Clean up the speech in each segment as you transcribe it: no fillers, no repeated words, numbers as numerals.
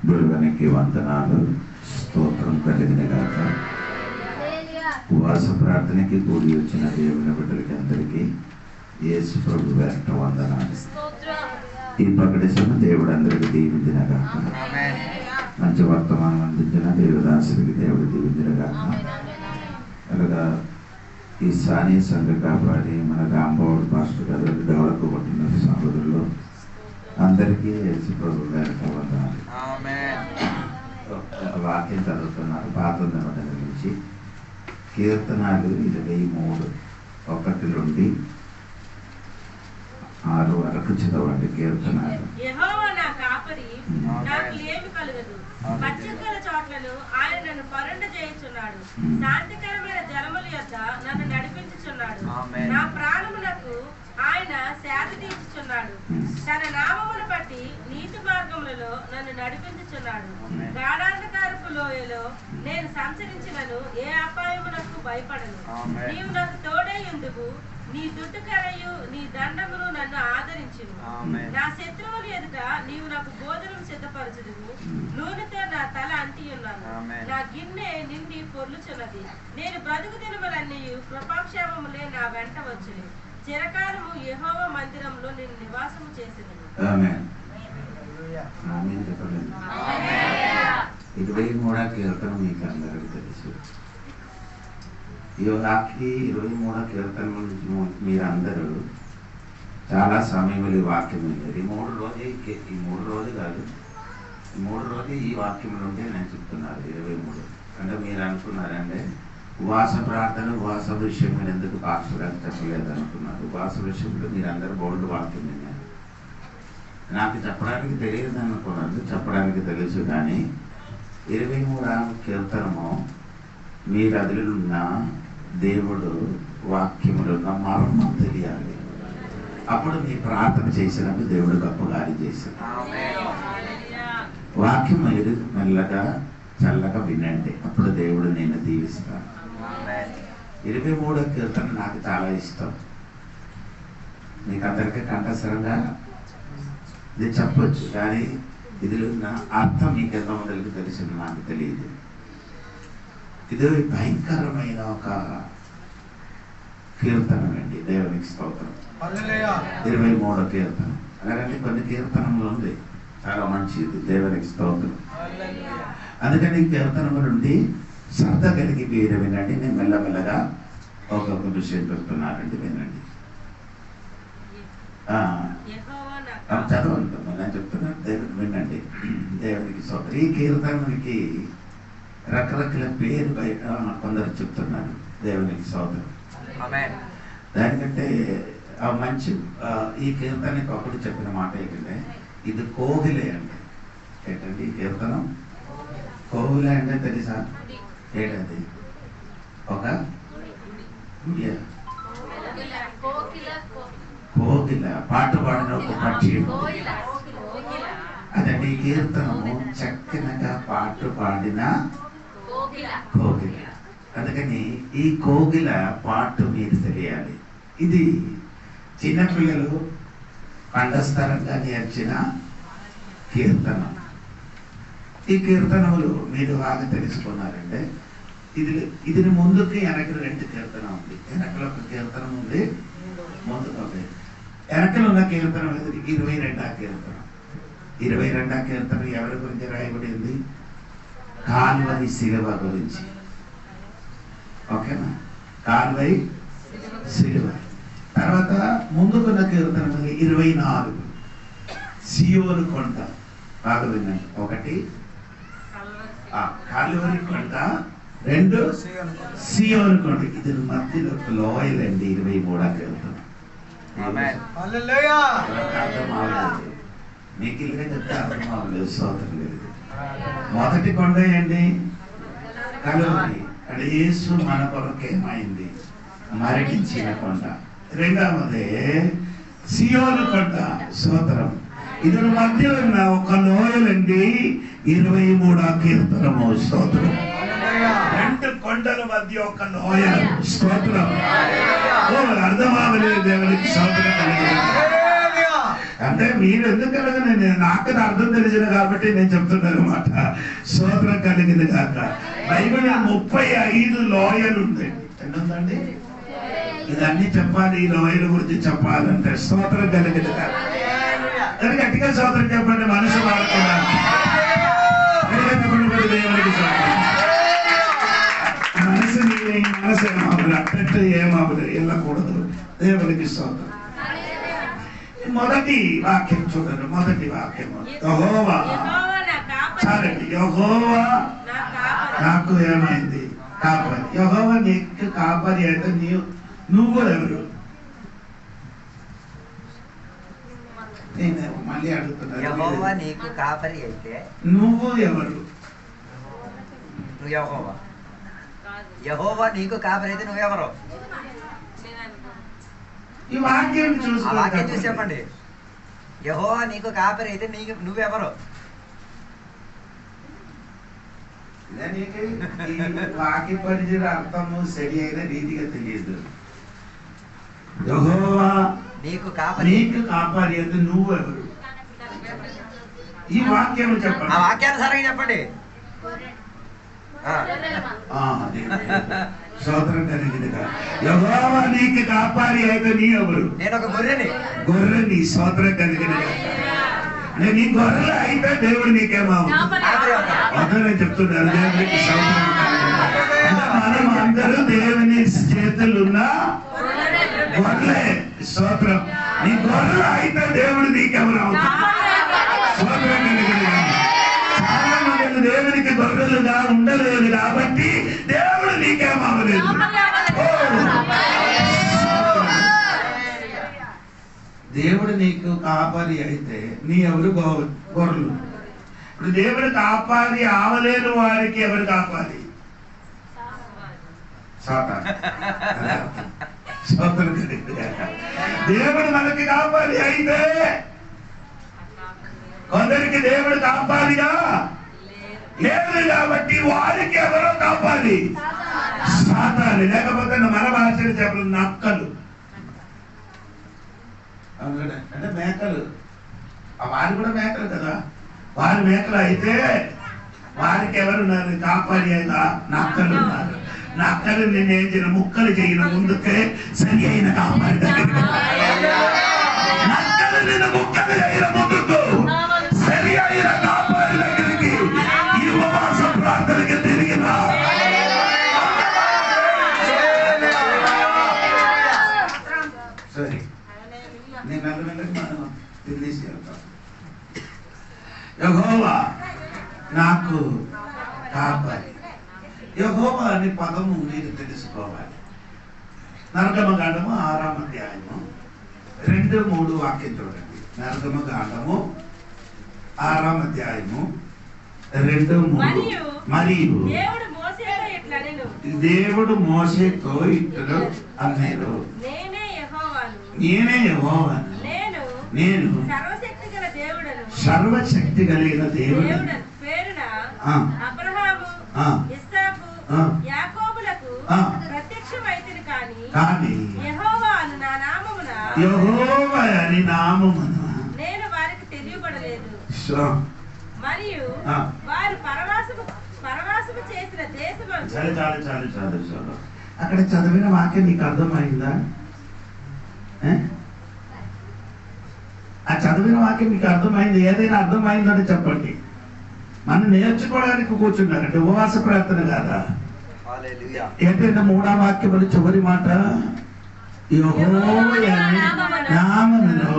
దేవునికి వందనాలు, స్తోత్రం కలిగిన గాక. ఉపవాస ప్రార్థనకి కూడి వచ్చిన దేవుని బిడ్డలకి అందరికీ యేసు ప్రభు పేరిట వందనాలు. ఈ పకటిసిన దేవుడు అందరికి దీవించిన గాక. మంచి వర్తమానం అందించిన దేవదాసుడికి దేవుడు దీవించిన గాక. అలాగా ఈ సాని సంఘ కాపాడి మన రాంబాబు పాస్టర్ గారు డెవలప్ కొట్టిన సహోదరులు అందరికీ యేసు ప్రభు పేరిట వందనాలు. వాక్యం చదువుతున్నారు పాత నిబంధన నుంచి. కీర్తనాలు 23 1 నుండి 6 వరకు చదవండి. కీర్తనాలు. యెహోవా నా కాపరి, నాకు లేమి కలుగదు. పచ్చికల చోట్లను ఆయన నన్ను పరుండ చేయుచున్నాడు. శాంతికరమైన జలముల యొద్ద నన్ను నడిపించుచున్నాడు. నా ప్రాణమునకు ఆయన సేద తీర్చుచున్నాడు. తన నామమును బట్టి నీతి మార్గములలో నన్ను నడిపించుచున్నాడు. గాఢాంధకారపు లోయలో నేను సంచరించినను ఏ అపాయమునకు భయపడను. నీవు నాకు తోడై ఉందువు. నీ దుడ్డుకరయు నీ దండమును నన్ను ఆదరించును. నా శత్రువుల ఎదుట నీవు నాకు భోజనం సిద్ధపరచుదువు. నూనెతో నా తల అంటియున్నాను. నా గిన్నె నిండి పొర్లుచున్నది. నేను బ్రతుకు దినములన్నీ కృపాక్షేమములే నా వెంట వచ్చును. చిరకాలము యెహోవా మందిరంలో నేను నివాసము చేసేదను. ఆమేన్. ఆమేన్ చెప్పండి. 23వ కీర్తన మీకు అందరికీ తెలుసు. ఈ 23వ కీర్తన నుంచి మీరందరూ చాలా సమయంలో ఈ వాక్యం విన్నారు. ఈ 3 రోజు కాదు, ఈ 3 రోజు ఈ వాక్యం నుండి నేను చెప్తున్నాను. 23 అంటే మీరు అనుకున్నారంటే ఉపవాస ప్రార్థన ఉపవాస విషయం మీరు ఎందుకు పాస్టర్ గారు చెప్పలేదు అనుకున్నారు. ఉపవాస విషయంలో మీరు అందరూ బోల్డ్ వాక్యం విన్నారు. నాకు చెప్పడానికి తెలియదు అనుకున్నాను, చెప్పడానికి తెలుసు. కానీ 23వ కీర్తనము మీరు అదిలున్న దేవుడు వాక్యములు ఉన్న మర్మం తెలియాలి. అప్పుడు మీ ప్రార్థన చేసినప్పుడు దేవుడు గొప్ప కార్యం చేశాడు. వాక్యం మీరు మెల్లగా చల్లగా వినండి, అప్పుడు దేవుడు నేను దీవిస్తాను. 23వ కీర్తన నాకు చాలా ఇష్టం. మీకు అందరికీ కంఠస్థరంగా ఇది చెప్పొచ్చు, కానీ ఇది ఉన్న అర్థం మీకు ఎంత మొదలకి తెలిసింది నాకు తెలియదు. ఇది భయంకరమైన ఒక కీర్తన అండి. దేవునికి స్తోత్రం. 23వ కీర్తన అలాగంటే కొన్ని కీర్తనలు ఉంది, చాలా మంచిది. దేవునికి స్తోత్రం. అందుకని ఈ కీర్తనల నుండి శ్రద్ధ కలిగి మీరు వినండి. నేను మెల్లమెల్లగా ఒక్కొక్క విషయం చెప్తున్నానండి, వినండి. చదవండి, నేను చెప్తున్నాను, దేవుని వినండి. దేవునికి స్తోత్రం. ఈ కీర్తనకి రకరకాల పేరు బయట కొందరు చెప్తున్నారు. దేవునికి స్తోత్రం. దానికంటే మంచి ఈ కీర్తనకి ఒకటి చెప్పిన మాట ఏంటంటే ఇది కోగిలే అంటే ఏంటండి ఈ కీర్తనం. కోగిలే అంటే తెలుసా ఏంటది? ఒక కోగిల పాట పాడిన ఒక పక్షి అదండి. ఈ కీర్తనము చక్కనగా పాట పాడిన కోగిల. అందుకని ఈ కోగిల పాట మీరు తెలియాలి. ఇది చిన్నపిల్లలు కంఠస్థరంగా నేర్చిన కీర్తన. ఈ కీర్తనములు మీరు బాగా తెలుసుకున్నారంటే ఇది ముందుకి వెనకలు 2 కీర్తన ఉంది. వెనకలో ఒక కీర్తన ఉంది, ముందుకు ఒక. వెనకలు ఉన్న కీర్తన 22వ కీర్తన. 22వ కీర్తన ఎవరి గురించి రాయబడింది? కాల్వరి శిలువ గురించి. ఓకేనా? కాల్వరి శిలువ. తర్వాత ముందుకున్న కీర్తన 24 సియోను కొండ. బాగా వినండి. 1 కాల్వరి కొండ, 2 సియోను కొండ. ఇది మధ్యలో లోయలండి. 23వ కీర్తన. అర్థమవుతుంది మీకు, ఇలాగే చెప్తే అర్థం అవ్వలేదు. స్తోత్రం లేదు. మొదటి కొండ ఏంటి? కలువరి. అంటే యేసు మన కొరకేమైంది? మరణించిన కొండ. రెండవదే సియోను కొండ. స్తోత్రం. ఇది మధ్య ఉన్న ఒక లోయలండి. 23వ కీర్తనము. స్తోత్రం. 2 కొండల మధ్య ఒక లోయ. స్తోత్రం. అర్థమవలేదు. దేవునికి స్తోత్రం కలిగింది. అంటే మీరు ఎందుకు నేను నాకు అర్థం తెలిసింది కాబట్టి నేను చెప్తున్నాను అనమాట. స్తోత్రం కలిగింది కాక. బైబిల్ 35 లోయలు ఉంటాయి. ఎన్ని ఉందండి? ఇదన్నీ చెప్పాలి. ఈ లోయల గురించి చెప్పాలంటే స్తోత్రం కలిగింది కాక. గట్టిగా స్తోత్రం చెప్పండి. మనసు మారకుండా దేవునికి మనసు మనసు ఏమావులు అట్టట్టు ఏమావులు వెళ్ళకూడదు. దేవునికి స్తోత్రం. మొదటి వాక్యం చూడండి. మొదటి వాక్యం యెహోవా. చాలండి. యెహోవా నాకు ఏమైంది? కాపరి. యెహోవా నీకు కాపరి అయితే నువ్వు ఎవరు? నేను మళ్ళీ అడుగుతున్నా. యెహోవా నీకు కాపరి అయితే నువ్వు ఎవరు? నువ్వు యెహోవా. యెహోవా నీకు కాపరి అయితే నువ్వెవరు? ఈ వాక్యం ఆ వాక్యం చూసి చెప్పండి. యెహోవా నీకు కాపరి అయితే నువ్వెవరు? వాక్య పరిచయ అర్థము సరి అయిన రీతిగా తెలియదు. యెహోవా నీకు కాపరి అయితే నువ్వెవరు? ఈ వాక్యం చెప్పండి. ఆ వాక్యానుసారంగా చెప్పండి. స్తోత్రం కలిగినగా. యెహోవా నీకు కాపరి అయితే నీ ఎవరు? నేను ఒక గొర్రెని. స్తోత్రం కలిగినగా. నీ గొర్రెలు అయితే దేవుడు నీకేమవుతుంది చెప్తున్నారు. దేవునికి స్తోత్రం. మనం అందరూ దేవుని చేతులున్న గొర్రె. స్తోత్రం. నీ గొర్రెలు అయితే దేవుడు నీకెవరు అవుతుంది? స్తోత్రం కలిగినగా. చాలా మంది దేవునికి గొర్రెలుగా ఉండలేదు కాబట్టి దేవుడు నీకేమవలేదు. దేవుడు నీకు కాపరి అయితే నీ ఎవరు? గొర్రెలు. ఇప్పుడు దేవుడు కాపాలి ఆవలేని వారికి ఎవరు కాపాలి? సాతాను. దేవుడు మనకి కాపాలి అయితే కొందరికి దేవుడు కాపాలిగా లేదు కాబట్టి వారికి ఎవరో కాపాలి? సాతాను. లేకపోతే మన భాషలు చెప్పలు నక్కలు అంటే మేకలు. వారు కూడా మేకలు కదా. వారి మేకలు అయితే వారికి ఎవరున్నారు? కాపాలి అయినా నక్కలు ఉన్నారు. నక్కలు నేనేం చేయను, ముక్కలు చేయను. ముందుకే సరి అయిన కాపాడి దగ్గరికి నక్కలు నిన్ను ముక్కలు చేయన ముందుకు సరి అయిన కాపాడి దగ్గరికి ఈ ఉపవాస ప్రార్థనకి తిరిగిన సరే నేను మెల్లమెల్లకి మనం తెలిసి వెళ్తాం. యెహోవా నాకు కాపరి. యెహోవా అనే పదము మీరు తెలుసుకోవాలి. నరకమకాండము 6వ అధ్యాయము 2-3 వాక్యం చూడండి. నరకమకాండము 6వ అధ్యాయము 2-3. మరియు దేవుడు మోషేతో ఇట్లు అన్నాడు, నేనే యెహోవాను, నేను సర్వశక్తి కలిగిన దేవుడు కానీ యెహోవా అని నామమున నేను వారికి తెలియబడలేదు. మరియు వారు పరవాసము చేసిన దేశమందు. చాలు. అక్కడ చదివిన వాక్యం నీకు అర్థమైందా? ఆ చదివిన వాక్యం మీకు అర్థమైంది? ఏదైనా అర్థమైందని చెప్పండి. మనం నేర్చుకోవడానికి కూర్చున్నారంటే ఉపవాస ప్రార్థన కాదా? ఏంటంటే 3వ వాక్యములు చివరి మాట యెహోవా నామములో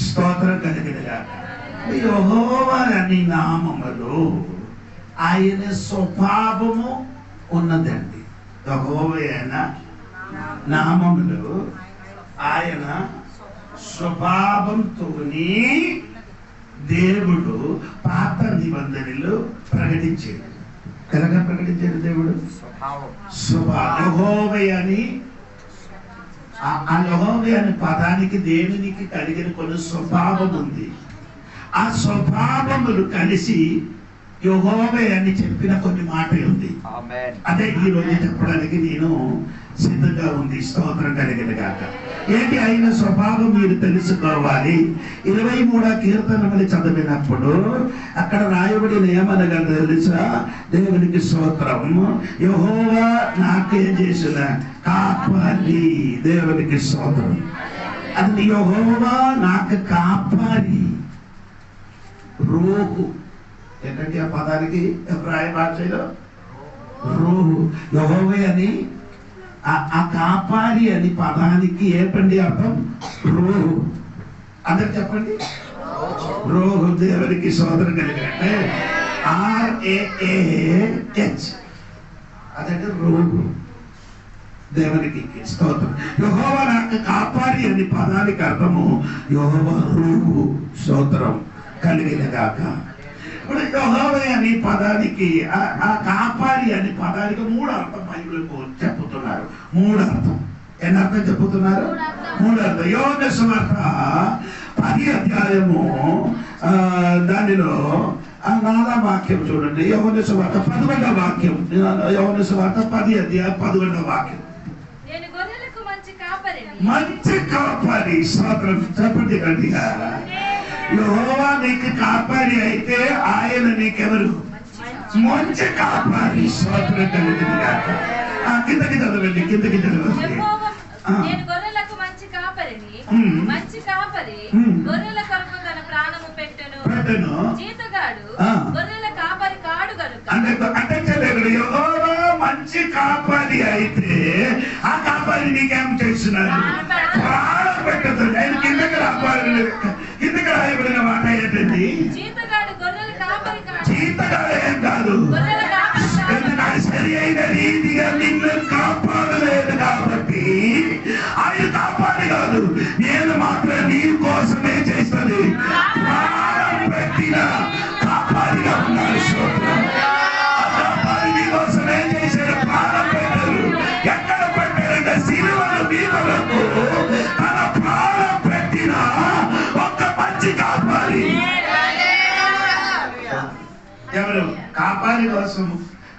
స్తోత్రం కలిగినగా. యెహోవా అని నామములో ఆయన స్వభావము ఉన్నదండి. యెహోవా అయిన నామములో ఆయన స్వభావంతోని దేవుడు పాత నిబంధనలు ప్రకటించాడు. ఎలాగా ప్రకటించాడు దేవుడు? యెహోవా అని. ఆ యెహోవా అనే పదానికి దేవునికి కలిగిన కొన్ని స్వభావం ఉంది. ఆ స్వభావములు కలిసి యెహోవా అని చెప్పిన కొన్ని మాటలు ఉంది. అదే ఈ రోజు చెప్పడానికి నేను సిద్ధంగా ఉంది. స్తోత్రం కలిగిన గాక. ఏంటి ఆయన స్వభావం మీరు తెలుసుకోవాలి. 23వ కీర్తనములు చదివినప్పుడు అక్కడ రాయబడిన ఏమనగా తెలుసా? దేవునికి స్తోత్రం. యెహోవా నాకేం చేసిన కాపాలి. దేవునికి స్తోత్రం. అది యెహోవా నాకు కాపాలి. రోహు ఏంటంటే ఆ పదానికి ఎబ్రాయ భాషలో రోహు. యెహోవా అని ఆ కాపాలి అని పదానికి ఏంటండి అర్థం? రోహు. అందరు చెప్పండి. రోహు. దేవునికి సోదరు కలిగినట్టే RAAH అదంటే రోహు. దేవునికి స్తోత్రం. యెహోవా నాకు కాపాలి అని పదానికి అర్థము యెహోవా రోహు. స్తోత్రం కలిగిన గాక. ఇప్పుడు యెహోవా అని పదానికి ఆ కాపాలి అని పదానికి 3 అర్థం బైబిల్కు చెప్పుతున్నారు. 3 అర్థం. ఎన్ని అర్థం చెప్పుతున్నారు? 3 అర్థం. యోహాను సువార్త 10వ అధ్యాయము దానిలో 4వ వాక్యం చూడండి. యోహాను సువార్త 11వ వాక్యం. యోహాను సువార్త 10వ అధ్యాయం 11వ వాక్యం. నేను గొర్రెలకు మంచి కాపరిని. మంచి కాపరి. స్తోత్రం చెప్పండి గట్టిగా. యెహోవా నీకు కాపరి అయితే ఆయన నీకెవరు? మంచి కాపరి. స్తోత్రం కలిగిన గాక. కిందకి చదవండి. కిందకి చదవండి. నేను గొర్రెలకు మంచి కాపరిని. మంచి కాపరి గొర్రెల కొరకు తన ప్రాణము పెట్టెను. జీతగాడు గొర్రెల కాపరి కాడు గనుక. అంటే యెహోవా మంచి కాపరి అయితే ఆ కాపరి నీకేం చేస్తున్నారు? ప్రాణం పెట్టుతుంది. ఆయన కిందకి రావాలి. కిందకి రాయబడిన మాట ఏంటండి? జీతగాడు గొర్రెల కాపరి కాడు. జీతగాడు ఏం కాదు. గొర్రెల కాపరి ఎందుకంటే సరి అయిన రీతిగా నిన్ను కాపాడలేదు కాబట్టి ఆయన కాపాడి కాదు. నేను మాత్రం నీ కోసమే చేస్తుంది. ప్రాణం పెట్టిన కాపాడిగా ఉన్నాడు. కాపాడి నీ కోసమే చేశాడు. ప్రాణం పెట్టారు. ఎక్కడ పెట్టారంటే సిలువను బీమలకు తన ప్రాణం పెట్టిన ఒక్క మంచి కాపాడి. ఎవరు కాపాడి కోసం?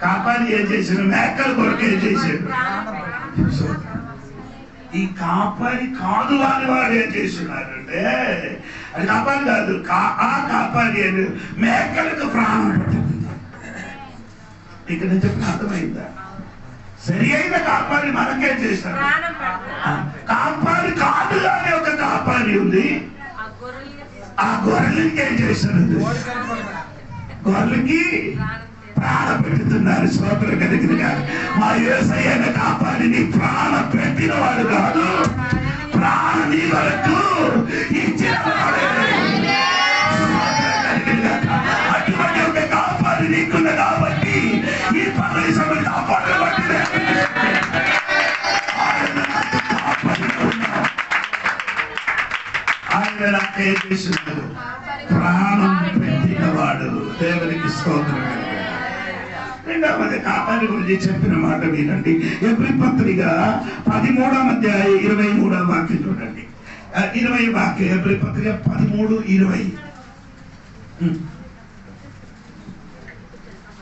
కాపాడి ఏం చేశాడు? మేకల కొరకు ఏం చేశాడు? ఈ కాపాడి కాదు అని వాడు ఏం చేస్తున్నారంటే అది కాపాడి కాదు. ఆ కాపాడి అని మేకలకు ప్రాణం పెట్టింది. ఇక్కడ నేను చెప్పిన అర్థమైందా? సరి అయిన కాపాడి మనకేం చేస్తారు? కాపాడి కాదు అని ఒక కాపాడి ఉంది. ఆ గొర్రెలకి ఏం చేస్తారు? గొర్రెలకి ప్రాణం పెడుతున్నారు. స్తోత్రం కలిగిన గాక. మా యేసయ్యను కాపాడి నీ ప్రాణం పెట్టిన వాడు కాదు, ప్రాణం నీ వరకు ఇచ్చిన వాడే. అటువంటి ఒక కాపాడి నీకున్న కాబట్టి ఈ పరిశ్రమను కాపాడబట్టి ఆయన నాకేం చేస్తున్నాడు? ప్రాణం పెట్టిన వాడు. దేవునికి స్తోత్రం. రెండవది కాపాడి గురించి చెప్పిన మాట వినండి. ఎబ్రీ పత్రిక 13వ అధ్యాయం 23వ వాక్యం చూడండి. 20 వాక్యం. ఎబ్రీ పత్రిక 13:20.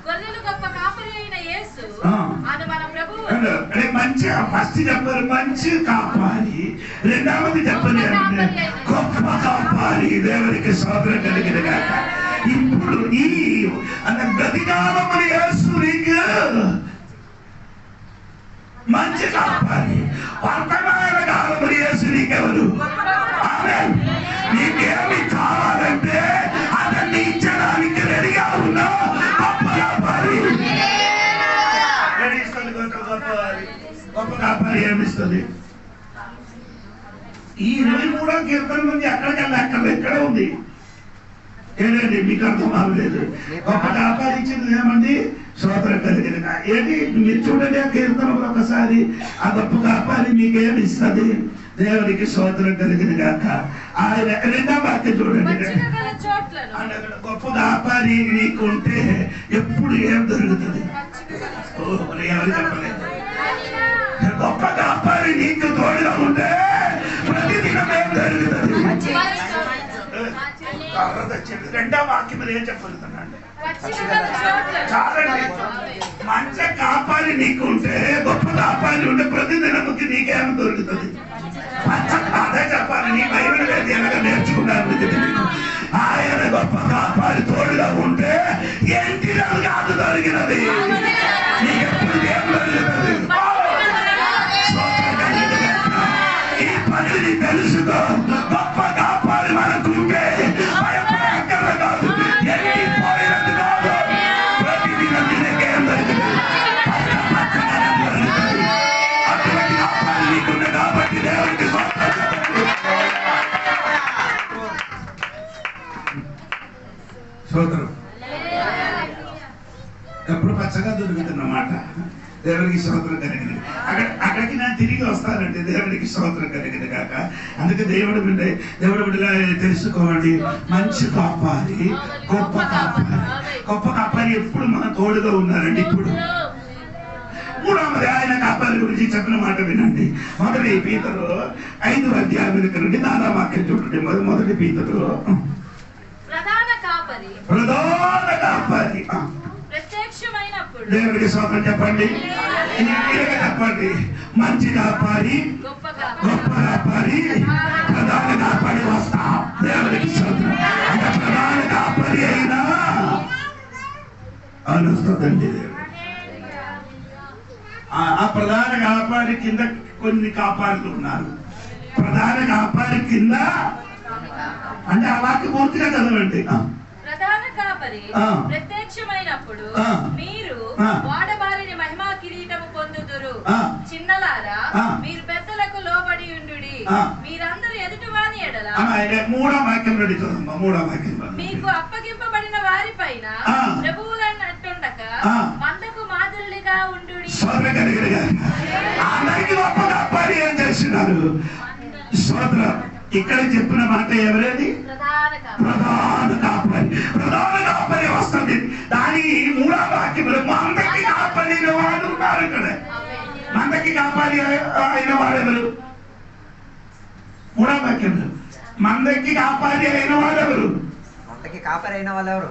గొర్రెలు గొప్ప కాపరి అయిన యేసు అను మన ప్రభువు. మంచి ఫస్ట్ చెప్పారు మంచి కాపారి. రెండవది చెప్పండి గొప్ప కాపారి. దేవునికి స్తోత్రం కలిగిన గాక. ఇప్పుడు ఈ అన్న గతికాలములు యేసు నీకు మంచి కాపారి. వర్తమాన కాలములు యేసు నీకెవరు? ఆమేన్. నీకేమి కావాలంటే అతన్ని ఇచ్చడానికి రెడీగా ఉన్నా గొప్ప కాపారి. గొప్ప కాపారి ఏమిస్తుంది? ఈ 23వ కీర్తన నుంచి ఎక్కడికెళ్ళి ఎక్కడ ఉంది ఏంటండి? మీకు అర్థం అవ్వలేదు. గొప్ప కాపారి ఇచ్చింది ఏమండి? స్తోత్రం కలిగిన. ఏంటి మీరు చూడండి ఆ కీర్తనలు ఒకసారి. ఆ గొప్ప కాపారి మీకేమి ఇస్తుంది? దేవునికి స్తోత్రం కలిగిన గాక. ఆయన 2వ వాక్యం చూడండి. గొప్ప కాపారి నీకుంటే ఎప్పుడు ఏం దొరుకుతుంది? ఎవరు చెప్పలేదు. గొప్ప కాపారి నీకు తోడుగా ఉంటే ప్రతిదినం ఏం జరుగుతుంది? 2వ వాక్యం ఏం చెప్పగలుగుతున్నాండి? చాలండి. మంచి కాపాలి నీకుంటే, గొప్ప కాపాలి ఉంటే ప్రతిదినముకి నీకేమో దొరుకుతుంది. అదే చెప్పాలి. నీ బైబిల్ లేదు ఎలాగ నేర్చుకున్నాను. ఆయన గొప్ప కాపాలి తోడుగా ఉంటే ఏంటి కాదు దొరికినది. నీకెప్పుడు ఏం దొరుకుతుంది? ఈ పనిని తెలుసుకో. గొప్ప కాపాలి మనకుంటే భయపడక్కర్ల కాదు. ఎన్ని పోయినది కాదు. ప్రతిదినం నీకేం దొరుకుతుంది. అటువంటి కాపాలి నీకున్న కాబట్టి దేవుడికి స్తోత్రం. ఎప్పుడు పచ్చగా దొరుకుతున్నమాట. దేవునికి స్తోత్రం కలిగింది. అక్కడికి నేను తిరిగి వస్తానంటే దేవునికి స్తోత్రం కలిగింది కాక. అందుకే దేవుడు బిడ్డలా తెలుసుకోండి. మంచి కాపాలి, గొప్ప కాపాలి. గొప్ప కాపాలి ఎప్పుడు మన తోడుగా ఉన్నారండి. ఇప్పుడు మూడవది ఆయన కాపాలి గురించి చెప్పిన మాట వినండి. మొదటి పీతరు 5వ అధ్యాయం నుండి 4వ వాక్యం చూడండి. మొదటి పీతరు ప్రధాన కాపరి దేవుడికి స్తోత్రం చెప్పండి. చెప్పండి. మంచి కాపాలి, గొప్ప కాపాలి, ప్రధాన కాపాలి వస్తా. దేవుడికి స్తోత్రం. అంటే ప్రధాన కాపాలి అయినా అనుస్తుందండి. ఆ ప్రధాన కాపాలి కింద కొన్ని కాపాడుతూ ఉన్నారు. ప్రధాన కాపాలి కింద అంటే ఆ వాక్యం పూర్తిగా చదవండి. ప్రధాన కాపరి ప్రత్యక్షమైనప్పుడు మీరు వాడబారిన మహిమా కిరీటము పొందుదురు. చిన్నలారా మీరు పెద్దలకు లోబడి ఉండుడి. మీరందరూ ఎదుటివాని ఎడల 3వ వాక్యం నుండి చదవండి. 3వ వాక్యం మీకు అప్పగింపబడిన వారి పైన ప్రభువులన్నట్టుండక మందకు మాదిరిగా ఉండుడి. అందరికి గొప్ప కాపాలి ఏం చేస్తున్నారు? స్తోత్రం. ఇక్కడ చెప్పిన మాట ఎవరేది? ప్రధాన కాపరి. ప్రధాన కాపరి వస్తుంది. దాని 3వ వాక్యంలో మందకి కాపరి అయిన వాళ్ళు ఉన్నారు. ఇక్కడ మందకి కాపరి అయిన వాళ్ళెవరు? 3వ వాక్యంలో మందకి కాపరి అయిన వాళ్ళెవరు? మందకి కాపరి అయిన వాళ్ళు ఎవరు?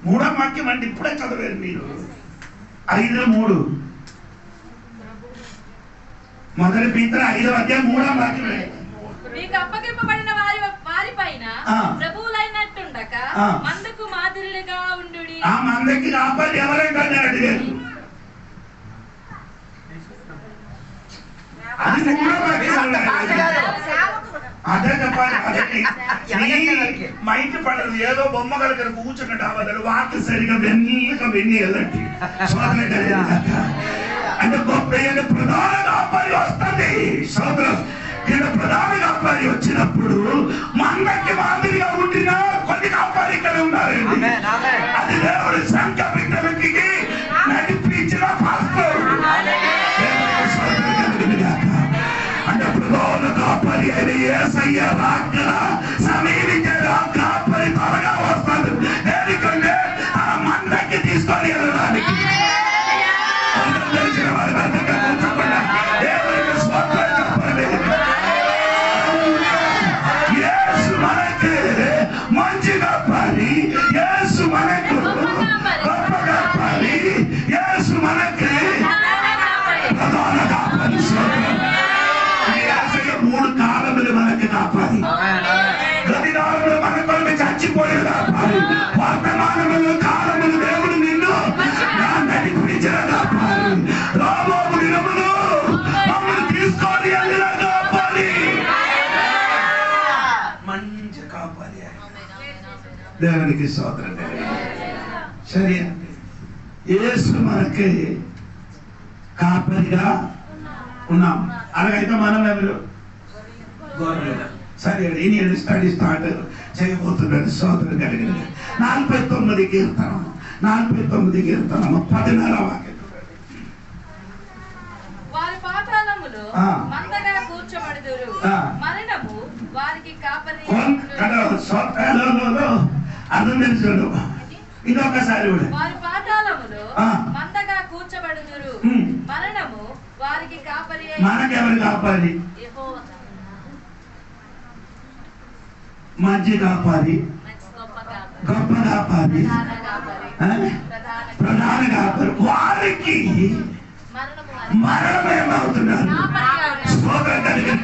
3వ వాక్యం అంటే ఇప్పుడే చదివారు మీరు. 5:3 మొదటి పీతరు 5వ అధ్యాయం 3వ వాక్యం. మీకు అప్పగింపబడిన వారి పైన ప్రభువులైనట్టుండక మందకు మాదిరిగా ఉండుడి. ఆ మందకి కాపాలి ఎవరైనా అడిగారు. అది అదే చెప్పాలి. మైండ్ పడదు. ఏదో బొమ్మ కలిగిన కూర్చున్నట్టు అవ్వదు. వాక్య సరిగా వెన్నీ వెళ్ళండి. అంటే గొప్ప ప్రధాన కాపాలి వస్తుంది. సోదరం ప్రధాన కాపాలి వచ్చినప్పుడు మందకి మాదిరిగా ఉండిన కొన్ని కాపాలి ఇక్కడ ఉన్నారు. అది దేవుడు సంఖ్య బిడ్డలకి నడిపించిన పాస్టర్. అంటే ప్రధాన కాపాలి అని యేసయ్య రాకడ సమీపించాడు. ఆ కాపాలి త్వరగా వస్తాడు. ఎందుకంటే ఆ మందకి తీసుకొని వెళ్ళడానికి తెలిసిన వారి దేవుడికి స్వతంత్రం చెప్పండి. యేసు మనకి మంచి కాపాలి. యేసు మనకు గొప్ప కాపాలి. యేసు మనకి ప్రధాన కాపాలి. 3 కాలములు మనకి కాపాలి. గతికాలంలో మన కొరకు చచ్చిపోయే కాపాలి. వర్తమానములు కాలములు దేవుడు నిన్ను నడిపించిన కాపాలి. రాబోవు దినములు మమ్మల్ని తీసుకొని వెళ్ళిన కాపాలి. మంచి కాపాలి. దేవునికి స్తోత్రం. సరే అండి. యేసు మనకి కాపరిగా ఉన్నాం. అలాగైతే మనం ఎవరు? సరే అండి. స్టడీ స్టార్ట్ చేయబోతున్నాడు. స్తోత్రం కలిగినది. 49 కీర్తనం 14వ వాక్యం. వారి పాతాళములో మందగా కూర్చోబడుదురు. మరణము వారికి కాపరి. అర్థం తెలుసు. ఇంకొకసారి వారి పాతాళములో మందగా కూర్చోబడుదురు. మరణము వారికి కాపరి. మనకెవరు కాపాలి? మంచి కాపాలి, గొప్ప కాపారి, ప్రధాన కాపారి, వారికి మరణమేమవుతున్నారు. స్తోత్రం కలిగిన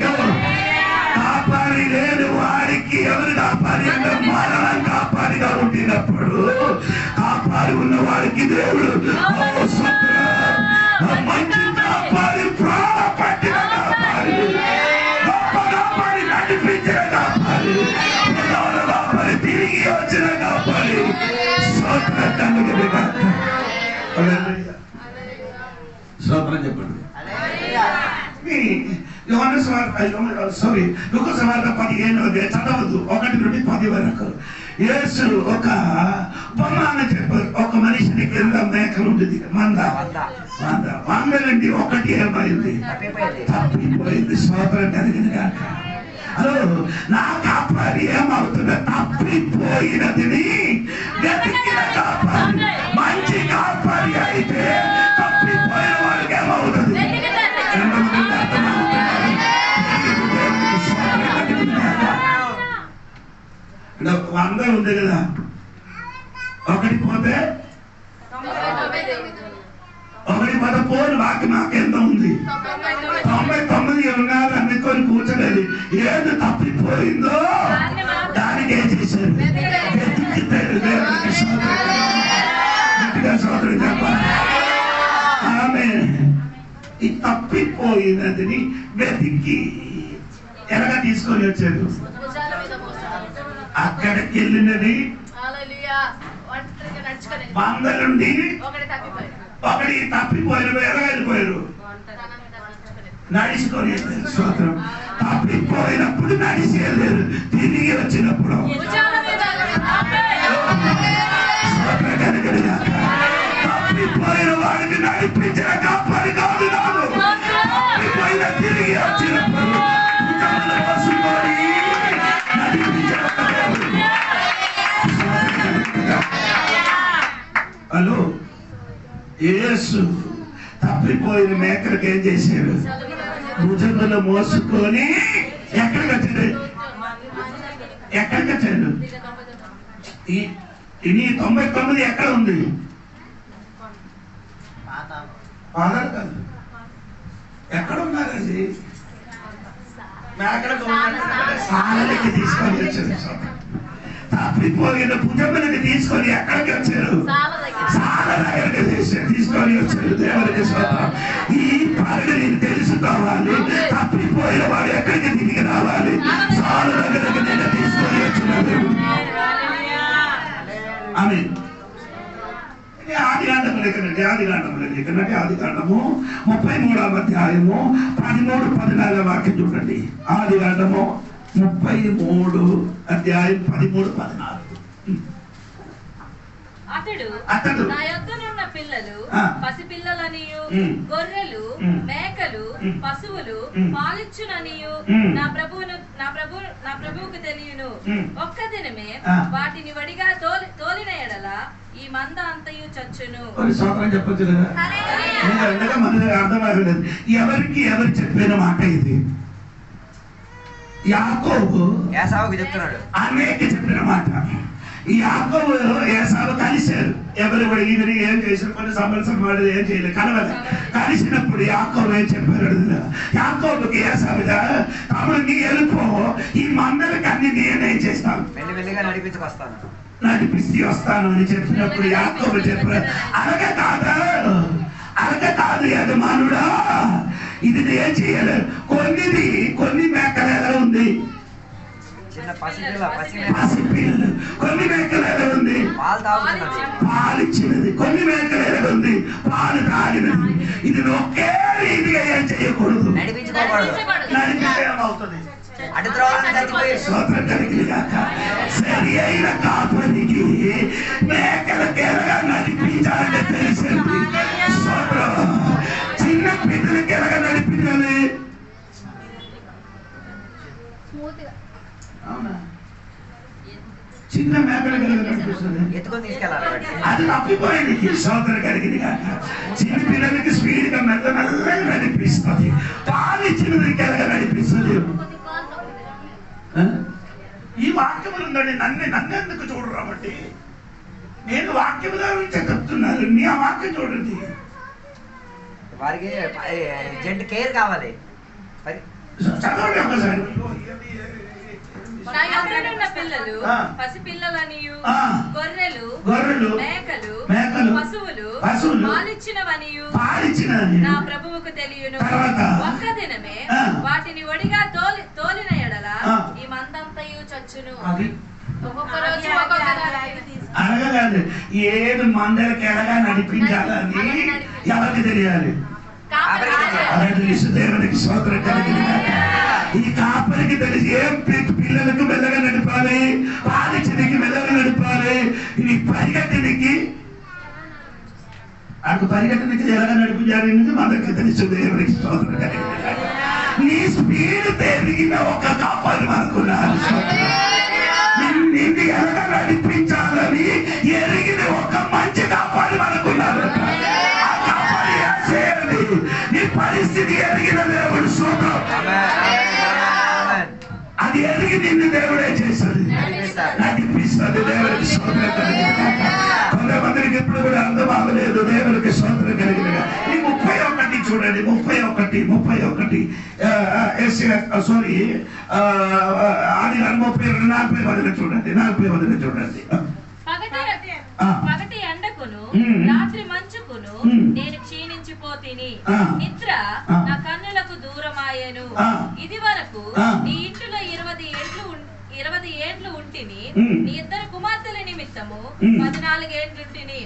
కాపారి లేని వారికి ఎవరు కాపారి అంటే మరణం కాపారిగా ఉండినప్పుడు కాపారి ఉన్న వారికి దేవుడు మంచి కాపారి, ప్రాణ పట్టిన కాపారి, గొప్ప కాపారి, నడిపించిన కాపారి, ప్రధాన కాపారి, తిరిగి వచ్చిన కాపారి. స్తోత్రం కలిగిన స్తోత్రం చెప్పండి. లూకా సువార్త 15 చదవద్దు, 1 నుండి 10 వరకు. యేసు ఒక ఉపమానం చెప్పారు. ఒక మనిషిని కింద మేకలు ఉంటుంది, మందలండి ఒకటి ఏమైంది, తప్పిపోయింది. స్తోత్రం కలిగిన గాక. హలో, నా కాపారి ఏమవుతుంది, తప్పిపోయినది వెతికిన కాపారి. మంచి కాపారి అయితే తప్పిపోయిన వారికి ఏమవుతుంది. అందరూ ఉంది కదా, ఒకటి పోతే పోను, బాకి మాకెంత ఉంది, 99 ఉన్నారు అనుకొని కూర్చోలేదు. ఏది తప్పిపోయిందో దానికి ఏం చేశారు, గట్టిగా సోదరుడు చెప్పాలి. ఆమె ఈ తప్పిపోయినదిని వెతికి ఎలాగ తీసుకొని వచ్చారు. అక్కడికి వెళ్ళినది 100 నుండి ఒకటి తప్పిపోయిన ఎలా వెళ్ళిపోయారు, నడుచుకొని వెళ్ళారు. స్తోత్రం. తప్పిపోయినప్పుడు నడిచి వెళ్ళారు, తిరిగి వచ్చినప్పుడు తప్పిపోయిన వాడికి నడిపించిన కాపాడి కాదు కాదు, తప్పిపోయిన తిరిగి వచ్చినప్పుడు హలో, యేసు తప్పిపోయిన మేకలకు ఏం చేశాడు, భుజంలో మోసుకొని ఎక్కడికి వచ్చాడు, ఎక్కడికి వచ్చాడు. ఈ 99 ఎక్కడ ఉంది, ఆధార్ కాదు, ఎక్కడ ఉన్నారండి, మేకలకు సాలకి తీసుకొని వచ్చాడు. తప్పిపోయిన భుజములకి తీసుకొని ఎక్కడికి వచ్చారు, సాల దగ్గరికి తీసుకొని వచ్చారు. దేవుడికి స్తోత్రం. ఈ పరిధిని తెలుసుకోవాలి. తప్పిపోయిన వాడు ఎక్కడికి తిరిగి రావాలి, సాల దగ్గరికి నేను తీసుకొని వచ్చినాడు. ఆమేన్. ఆదికాండము 33వ అధ్యాయము 13-14 వాక్యం చూడండి. ఆదికాండము 33 అధ్యాయం 13-14. అతడు నా యొద్దనున్న పిల్లలు, పసిపిల్లలనియు, గొర్రెలు, మేకలు, పశువులు పాలిచ్చుననియు నా ప్రభువుకు తెలియను. ఒక్క దినమే వాటిని వడిగా తోలిన ఎడల ఈ మంద అంతయు చచ్చును. చెప్పచ్చు కదా, మనకు అర్థమవుతుంది. ఎవరు చెప్పిన మాట ఇది, యాకోబు ఏసావుకు చెప్తున్నాడు, అనేకి చెప్పిన మాట. ఈ యాకోబు ఏసావు కలిశారు. ఎవరు కూడా ఈవిని ఏం చేశారు, కొన్ని సంవత్సరం ఏం చేయలేదు, కలవలేదు. కలిసినప్పుడు యాకోబు ఏం చెప్పారు, యాకోబుకి ఏసావుగా, తమ్ముడు నీ వెళ్ళిపో, ఈ మందలకి అన్ని నేనేం చేస్తాను, మెల్లిమెల్లిగా నడిపిస్తూ వస్తాను అని చెప్పినప్పుడు యాకోబు చెప్పారు, అరగ కాదు యజమానుడా, ఇది ఏం చేయలేదు. కొన్ని మేకలు ఎలా ఉంది, పసిపిల్లలు. కొన్ని మేకలు ఎలా ఉంది, పాలిచ్చినది. కొన్ని మేకలు ఎలా ఉంది, పాలు తాగినది. ఇది ఒకే రీతిగా ఏం చేయకూడదు, నడిపించేమవుతుంది. సరి అయిన కాపరికి మేకలకు ఎలాగా నడిపించాలంటే తెలిసింది. చిన్న పిల్లలకి ఎలాగా నడిపించాలి, అవునా, చిన్న మేకలకు ఎలాగా నడిపిస్తుంది, అది తప్పిపోయింది. సోదరు కలిగింది కాక చిన్న పిల్లలకి స్పీడ్ గా మెల్లగా నడిపిస్తుంది. పాలు ఇచ్చినది ఎలాగా నడిపిస్తుంది. ఈ వాక్యములు ఉందండి, నన్ను ఎందుకు చూడరాబట్టి నేను వాక్యములో చెప్తున్నాను. నీ ఆ వాక్యం చూడండి. వారికి జెంట్ కేర్ కావాలి. చదవండి ఒకసారి. నా యొద్దనున్న పిల్లలు పసిపిల్లలనియు గొర్రెలు మేకలు పశువులు పాలిచ్చినవనియు నా ప్రభువుకు తెలియను. ఒక్క దినమే వాటిని ఒడిగా తోలిన ఎడల ఈ మందంతయు చచ్చును. అడగలేదు ఏడు మందలకి ఎలాగా నడిపించాలని ఎవరికి తెలియాలి? దేవునికి స్తోత్రం కలిగింది. ఈ కాపరికి తెలిసి ఏం పిల్లలకు మెల్లగా నడిపాలి, పాలించడానికి మెల్లగా నడిపాలి, ఇది పరిగెట్టడానికి అటు పరిగెట్టడానికి ఎలాగా నడిపించాలి మనకి తెలుసు. దేవునికి స్తోత్రం కలిగింది. నీ స్పీడ్ పెరిగిన ఒక కాపరి మనకున్నారు. నిన్ను ఎలాగా నడిపించాలని ఎరిగిన ఒక మంచి కాపరి మనకున్నారు. నీ పరిస్థితి ఎరిగిన దేవుడు సూత్రం. అది ఎరిగి నిన్ను దేవుడే చేశాడు, నడిపిస్తాడు. దేవుడికి స్తోత్రం కలిగిన. కొంతమందికి ఎప్పుడు కూడా అర్థం అవ్వలేదు. దేవుడికి స్తోత్రం కలిగిన. ఈ 31 చూడండి. 31 సారీ ఆదికాండం 32:40 చూడండి. 40 చూడండి. పగటి ఎండకును రాత్రి మంచుకును నేను క్షీణించిపోతిని. నిద్ర నా కన్నులకు దూరమాయెను. ఇది వరకు నీ ఇంటిలో 20 ఏండ్లు ఉంటిని. నీ 2 కుమార్తెల నిమిత్తము 14 ఏండ్లుంటిని.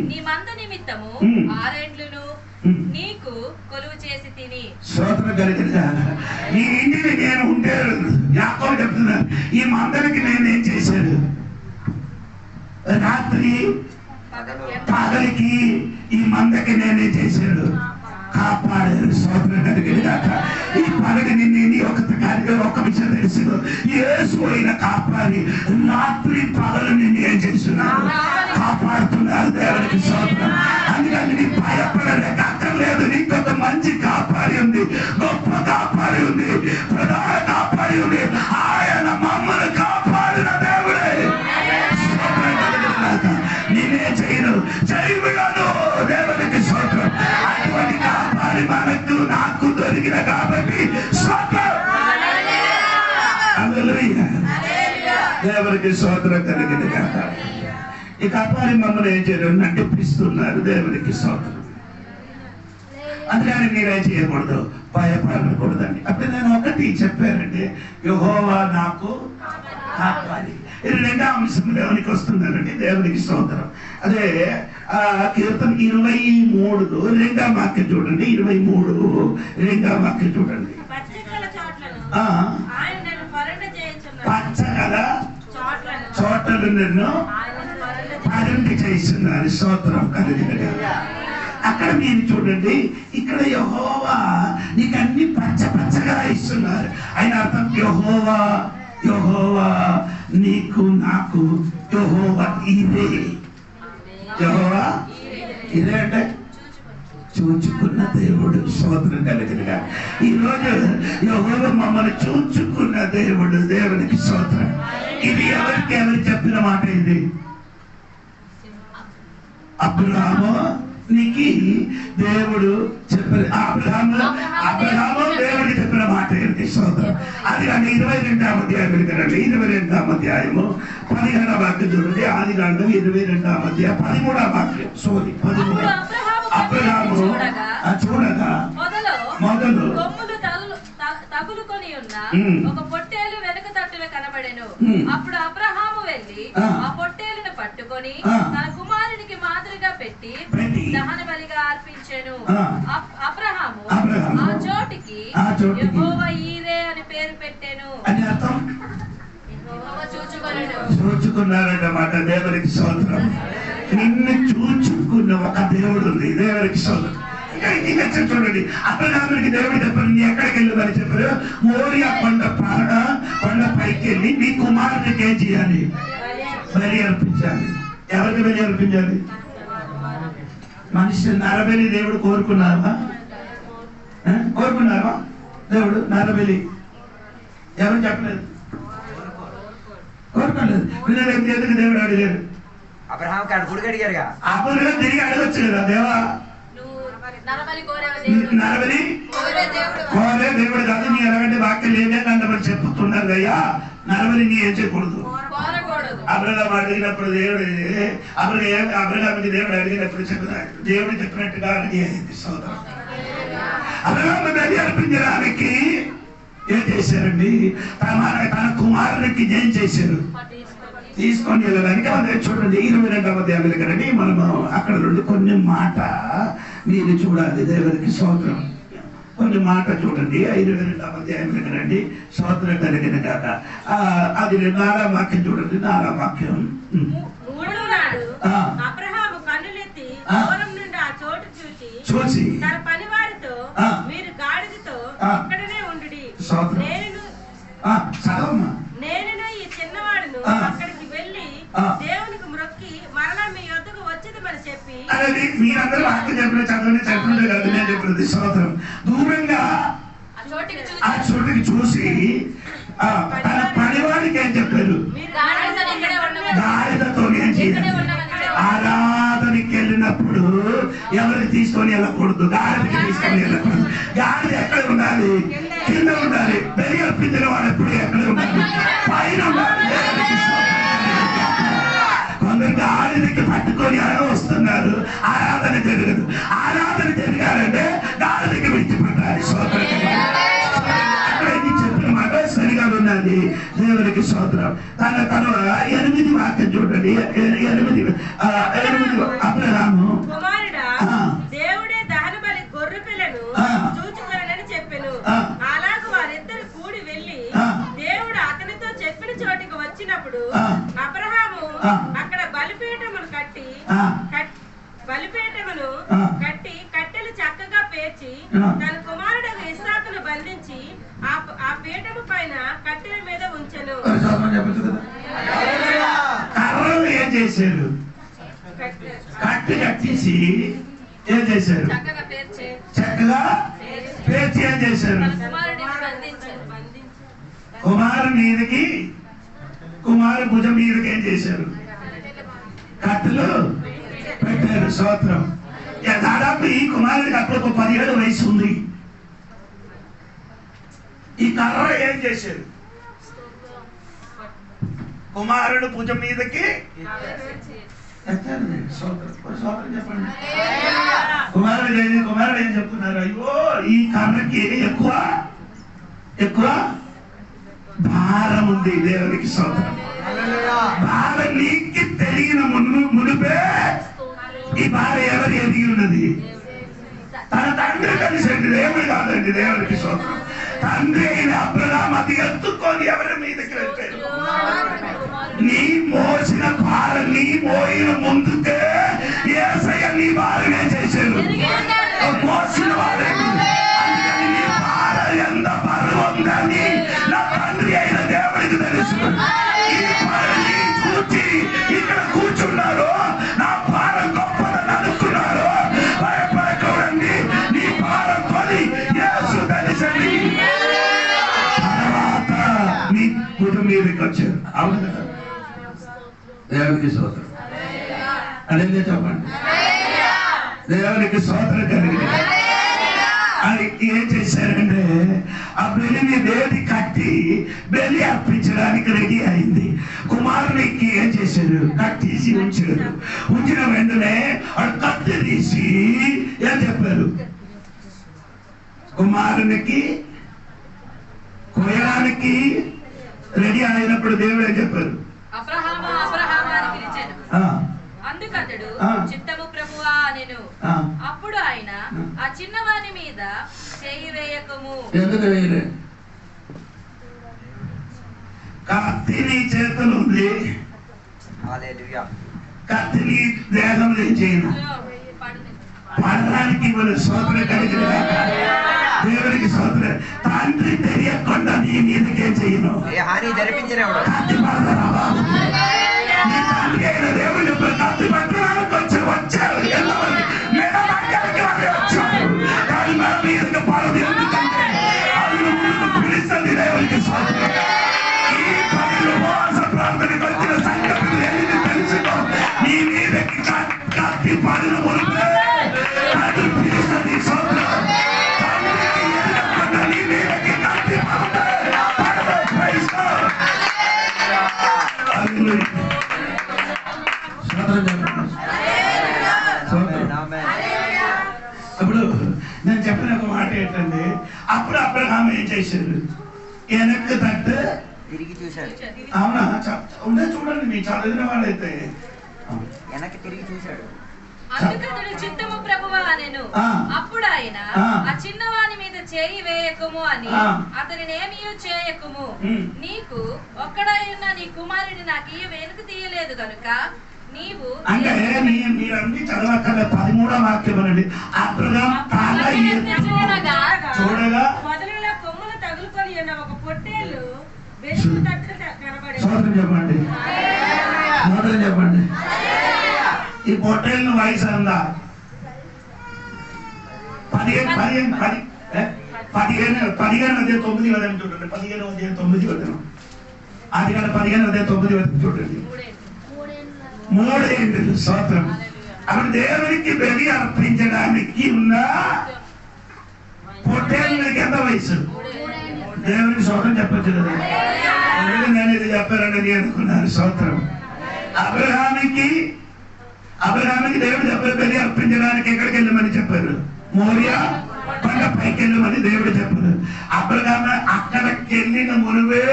నీ మంద నిమిత్తము 6 ఏండ్లును నీకు కొలువు చేసి తిని. స్తోత్రం కలిగిన. ఈ ఇంటిని నేను ఉంటే యాకోబు చెప్తున్నాను, ఈ మందరికి నేనేం చేశాను? రాత్రి పగలికి ఈ మందకి నేనే చేశాడు, కాపాడారు. స్తోత్రం కలిగిన. ఈ పగటి నిన్ను ఒక విషయం తెలుసు, యేసు అయిన కాపాడి రాత్రి పగలు నిన్ను ఏం చేస్తున్నారు? కాపాడుతున్నారు. దేవుడికి స్తోత్రం. అందుకని నీ భయపడలేక అక్కర్లేదు. నీకొక మంచి కాపాడి ఉంది, గొప్ప కాపాడి ఉంది, ప్రధాన కాపాడి ఉంది. ఆయన మమ్మల్ని కాపాడిన దేవుడే. నేనే చేయను, చేయను. దేవుడికి స్తోత్రం. అటువంటి కాపాడి మనకు నాకు దొరికిన కాబట్టి దేవుడికి స్తోత్రం కలిగిన. ఈ కాపాడి మమ్మల్ని ఏం చేయరు? నడిపిస్తున్నారు. దేవుడికి స్తోత్రం. అందుకని మీరేం చేయకూడదు, భయపడకూడదండి. అప్పుడు నేను ఒకటి చెప్పానండి, యెహోవా నాకు కాపాడి. ఇది 2వ అంశం దేవునికి వస్తున్నారండి. దేవునికి స్తోత్రం. అదే కీర్తన 23 2వ వాక్యం చూడండి. 23 2వ వాక్యం చూడండి. పచ్చగల చోట్లను నిన్ను పరింప చేస్తున్నారు. స్తోత్రం కలిగిన. అక్కడ మీరు చూడండి, ఇక్కడ యెహోవా నీకు అన్ని పచ్చగా ఇస్తున్నారు. ఆయన అర్థం యెహోవా నీకు నాకు యెహోవా ఇదే. యెహోవా ఇదే అంటే చూచుకున్న దేవుడు. స్తోత్రం కలిగినగా. ఈరోజు యెహోవా మమ్మల్ని చూచుకున్న దేవుడు. దేవునికి స్తోత్రం. ఇది ఎవరు చెప్పిన మాట? ఇది అబ్రహామునికి దేవుడు చెప్పిన, అబ్రహాము దేవుడికి చెప్పిన మాట ఏంటి? స్తోత్రం. అది కానీ 22వ అధ్యాయం 22వ అధ్యాయము 15వ వాక్యం చూడండి. ఆదికాండం 22వ అధ్యాయం 13వ వాక్యం. సారీ 13. అబ్రహాము చూడగా మొదలు తగులుకొని ఉన్న ఒక పొట్టేలు వెనుక తట్టున కనబడెను. అప్పుడు అబ్రహాము వెళ్లి ఆ పొట్టేలును పట్టుకొని తన కుమారునికి మాదిరిగా పెట్టి దహన బలిగా అర్పించెను. అబ్రహాము ఆ చోటికి యెహోవా ఈరే అని పేరు పెట్టెను. అని అర్థం చూచుకున్నారన్నమాట. దేవునికి స్తోత్రం. నిన్ను చూచుకున్న ఒక దేవుడు ఉంది. దేవునికి స్తోత్రం. చూడండి, అబ్రహాముకి దేవుడు చెప్పారు, నీ ఎక్కడికి వెళ్ళదని చెప్పారు? మోరియా కొండ పైకి వెళ్ళి నీ కుమారునికి ఏం చేయాలి? బలి అర్పించాలి. ఎవరికి బలి అర్పించాలి? మనిషి నరబలి దేవుడు కోరుకున్నావా? దేవుడు నరబలి ఎవరు చెప్పలేదు. కోరుకోలేదు. పిల్లలు ఏం చేతుకు దేవుడు అడిగాడు. అబ్రహాం కాడు గుడికి అడిగారుగా. అప్పుడు తిరిగి అడగచ్చు కదా, దేవా నరబలి కోరే దేవుడు కాదు, నీ ఎలాగంటే వాక్యం లేదంటే మరి చెప్పుతున్నారు అయ్యా, నరబలి నీ ఏం చేయకూడదు. అబ్రహాం అడిగినప్పుడు దేవుడు అబ్రహాంకి దేవుడు అడిగినప్పుడు దేవుడు చెప్పినట్టుగా అడిగింది. సోదరు అబ్రహాం బలి అర్పించడానికి ఏం చేశారండి? తన కుమారునికి ఏం చేశారు? తీసుకొని వెళ్ళడానికి. అదే చూడండి 22వ అధ్యాయంలోకి రండి. మనము అక్కడ నుండి కొన్ని మాట మీరు చూడాలి. దేవునికి స్తోత్రం. కొన్ని మాట చూడండి. 22వ అధ్యాయంలోకి రండి. స్తోత్రం కలిగిన కాక అది 4వ వాక్యం చూడండి. 4వ వాక్యం. అబ్రహాము కన్నులెత్తి దూరం నుండి ఆ చోటు చూసి తన పనివారితో, మీరు గాడిదతో ఇక్కడనే ఉండుడి, నేను ఈ చిన్నవాడును అక్కడికి వెళ్ళి దేవునికి మ్రొక్కి మరలా మీ యొద్దకు వచ్చేదమని చెప్పి. మీరందరూ వాక్యం చెప్పిన చదవని కాదు, నేను చెప్పినది. స్తోత్రం. దూరంగా ఆ చోటుకి చూసి తన పనివాడికి ఏం చెప్పారు? గాడిదతో ఏం చేయాలి? ఆరాధనకి వెళ్ళినప్పుడు ఎవరికి తీసుకొని వెళ్ళకూడదు, గాడిదకి తీసుకొని వెళ్ళకూడదు. గాడిద ఎక్కడ ఉండాలి? కింద ఉండాలి. బలి అర్పించిన వాడు ఎప్పుడు ఎక్కడ ఉండాలి? పైన ఉండాలి. కొందరు గాడిదకి పట్టుకొని వస్తున్నారు, ఆరాధన జరగదు. ఆరాధన జరగాలంటే గాడిదకి విడిచిపెట్టాలి. చెప్పిన మాట సరిగా ఉన్నది. దేవునికి స్తోత్రం. తను 8 వాక్యం చూడండి. 8 అబ్రహాము దేవుడే దహన బలి గొర్రె పిల్లను చూచుకొనని చెప్పెను. అలాగ వారిద్దరు కూడి వెళ్ళి దేవుడు అతనితో చెప్పిన చోటికి వచ్చినప్పుడు అబ్రహాము అక్కడ బలిపీఠమును కట్టి కట్టెలు చక్కగా పేర్చి తన కుమారుడు ఇస్సాకును బంధించి ఆ పీఠము పైన కట్టెల మీద ఉంచెను. కర్రలు ఏం చేశారు? కట్టి కట్టేసి ఏం చేశారు? చక్కగా పేర్చి ఏం చేశారు? కుమారు భుజం మీదకి ఏం చేశారు? కట్టెలు పెట్టారు. స్తోత్రం. దాదాపు ఈ కుమారుడికి అప్పుడు 17 వయసు ఉంది. ఈ కర్ర ఏం చేశారు? కుమారుడు భుజం మీదకి చెప్పండి. కుమారుడు ఏం చెప్తున్నారు? అయ్యో ఈ కర్రకి ఎక్కువ భారం ఉంది. దేవునికి స్తోత్రం. భారం నీకు తెలియని మునిపే ఈ భార్య ఎవరు ఎదిగి ఉన్నది? తన తండ్రి కలిసండి, దేవుడు కాదండి. దేవునికి స్తోత్రం. తండ్రి అయిన అబ్రహాము అది ఎత్తుకొని ఎవరి మీదకి వెళ్ళిపోయారు? నీ మోసిన భారం నీ మోయిన ముందుకే యేసయ్య నీ భారమే చేశారు. మోసిన వారండి. అందుకని నీ భారం ఎంత బరువు ఉందని నా తండ్రి అయిన దేవుడికి తెలుసు. ఈ భారాన్ని చూచి ఇక్కడ కూర్చున్నారు. నా భారం గొప్పదని అనుకున్నారు. భయపడకూడండి. నీ భారం కొని యేసు తెలుసండి. తర్వాత నీ భుజం మీదకి వచ్చారు. అవును కదా? దేవునికి స్తోత్రం. అదే చెప్పండి. దేవునికి స్తోత్రం కలిగింది. అది ఏం చేశారంటే ఆ బలి మీద కట్టి బలి అర్పించడానికి రెడీ అయింది. కుమారునికి ఏం చేశారు? కట్టేసి ఉంచారు. ఉంచిన వెంటనే కత్తి తీసి ఏం చెప్పారు? కుమారునికి కోయడానికి రెడీ అయినప్పుడు దేవుడు ఏం చెప్పారు? అందుకతడు చిత్తము ప్రభువా నేను. అప్పుడు ఆయన ఆ చిన్నవాని మీద చేయి వేయకము. ఎందుకు వేయలే? కత్తి నీ చేతులు ఉంది. కత్తి నీ దేహం చేయను. పడడానికి స్తోత్రం కలిగిన దేవునికి స్తోత్రం. తండ్రి తెలియకుండా నీ మీదకేం చేయను. కత్తి పడతారా బాబు? నీ తండ్రి అయిన దేవుడు కత్తి పట్టడానికి వచ్చారు. కానీ మన మీదకి పడదు. ఎందుకంటే అది ముందుకు పిలుస్తుంది. దేవునికి స్తోత్రం. ఈ పనులు ఉపవాస ప్రార్థన స్తోత్రం చెప్పండి. అప్పుడు నేను చెప్పిన ఒక మాట ఏంటంటే, అప్పుడు అబ్రహాం ఏం చేశారు? వెనక్కి తట్టు తిరిగి చూశాడు. అవునా? ఉండే చూడండి, మీ చదివిన వాళ్ళైతే వెనక్కి తిరిగి చూశాడు. అందుకతడు చిత్తము ప్రభువా అనెను. అప్పుడు ఆయన ఆ చిన్నవాని మీద చేయి వేయకుము అని అతనిని ఏమీ చేయకుము, నీకు ఒక్కడైన నీ కుమారుని నాకు ఈ వెనుక తీయలేదు కనుక నీవు. అంటే మీరన్నీ చదవక్కర్లే. 13వ వాక్యం అనండి. అబ్రహాం చూడగా మొదలులో కొమ్ములు తగులుకొని ఉన్న ఒక పొట్టేలు వెలుగు తట్టు కనబడేది. సోదరం చెప్పండి, సోదరం చెప్పండి. ఈ పొట్టేళ్ళ వయసు అందా? 15 అదే 9 చూడండి. 15 అదే 9 వదనం. అది కాదు 15 అదే 9 వదనం చూడండి. 3 ఏంటి స్తోత్రం. అప్పుడు దేవునికి బలి అర్పించడానికి ఉన్న పొట్టేళ్ళకి ఎంత వయసు? దేవునికి స్తోత్రం చెప్పచ్చు కదా. నేను ఇది చెప్పారని అనుకున్నాను. స్తోత్రం. అబ్రహాముకి దేవుడు చెప్పారు బలి అర్పించడానికి ఎక్కడికి వెళ్ళమని చెప్పారు? మోరియా కొండ పైకి వెళ్ళమని దేవుడు చెప్పారు. అబ్రహాము అక్కడికి వెళ్ళిన మునువే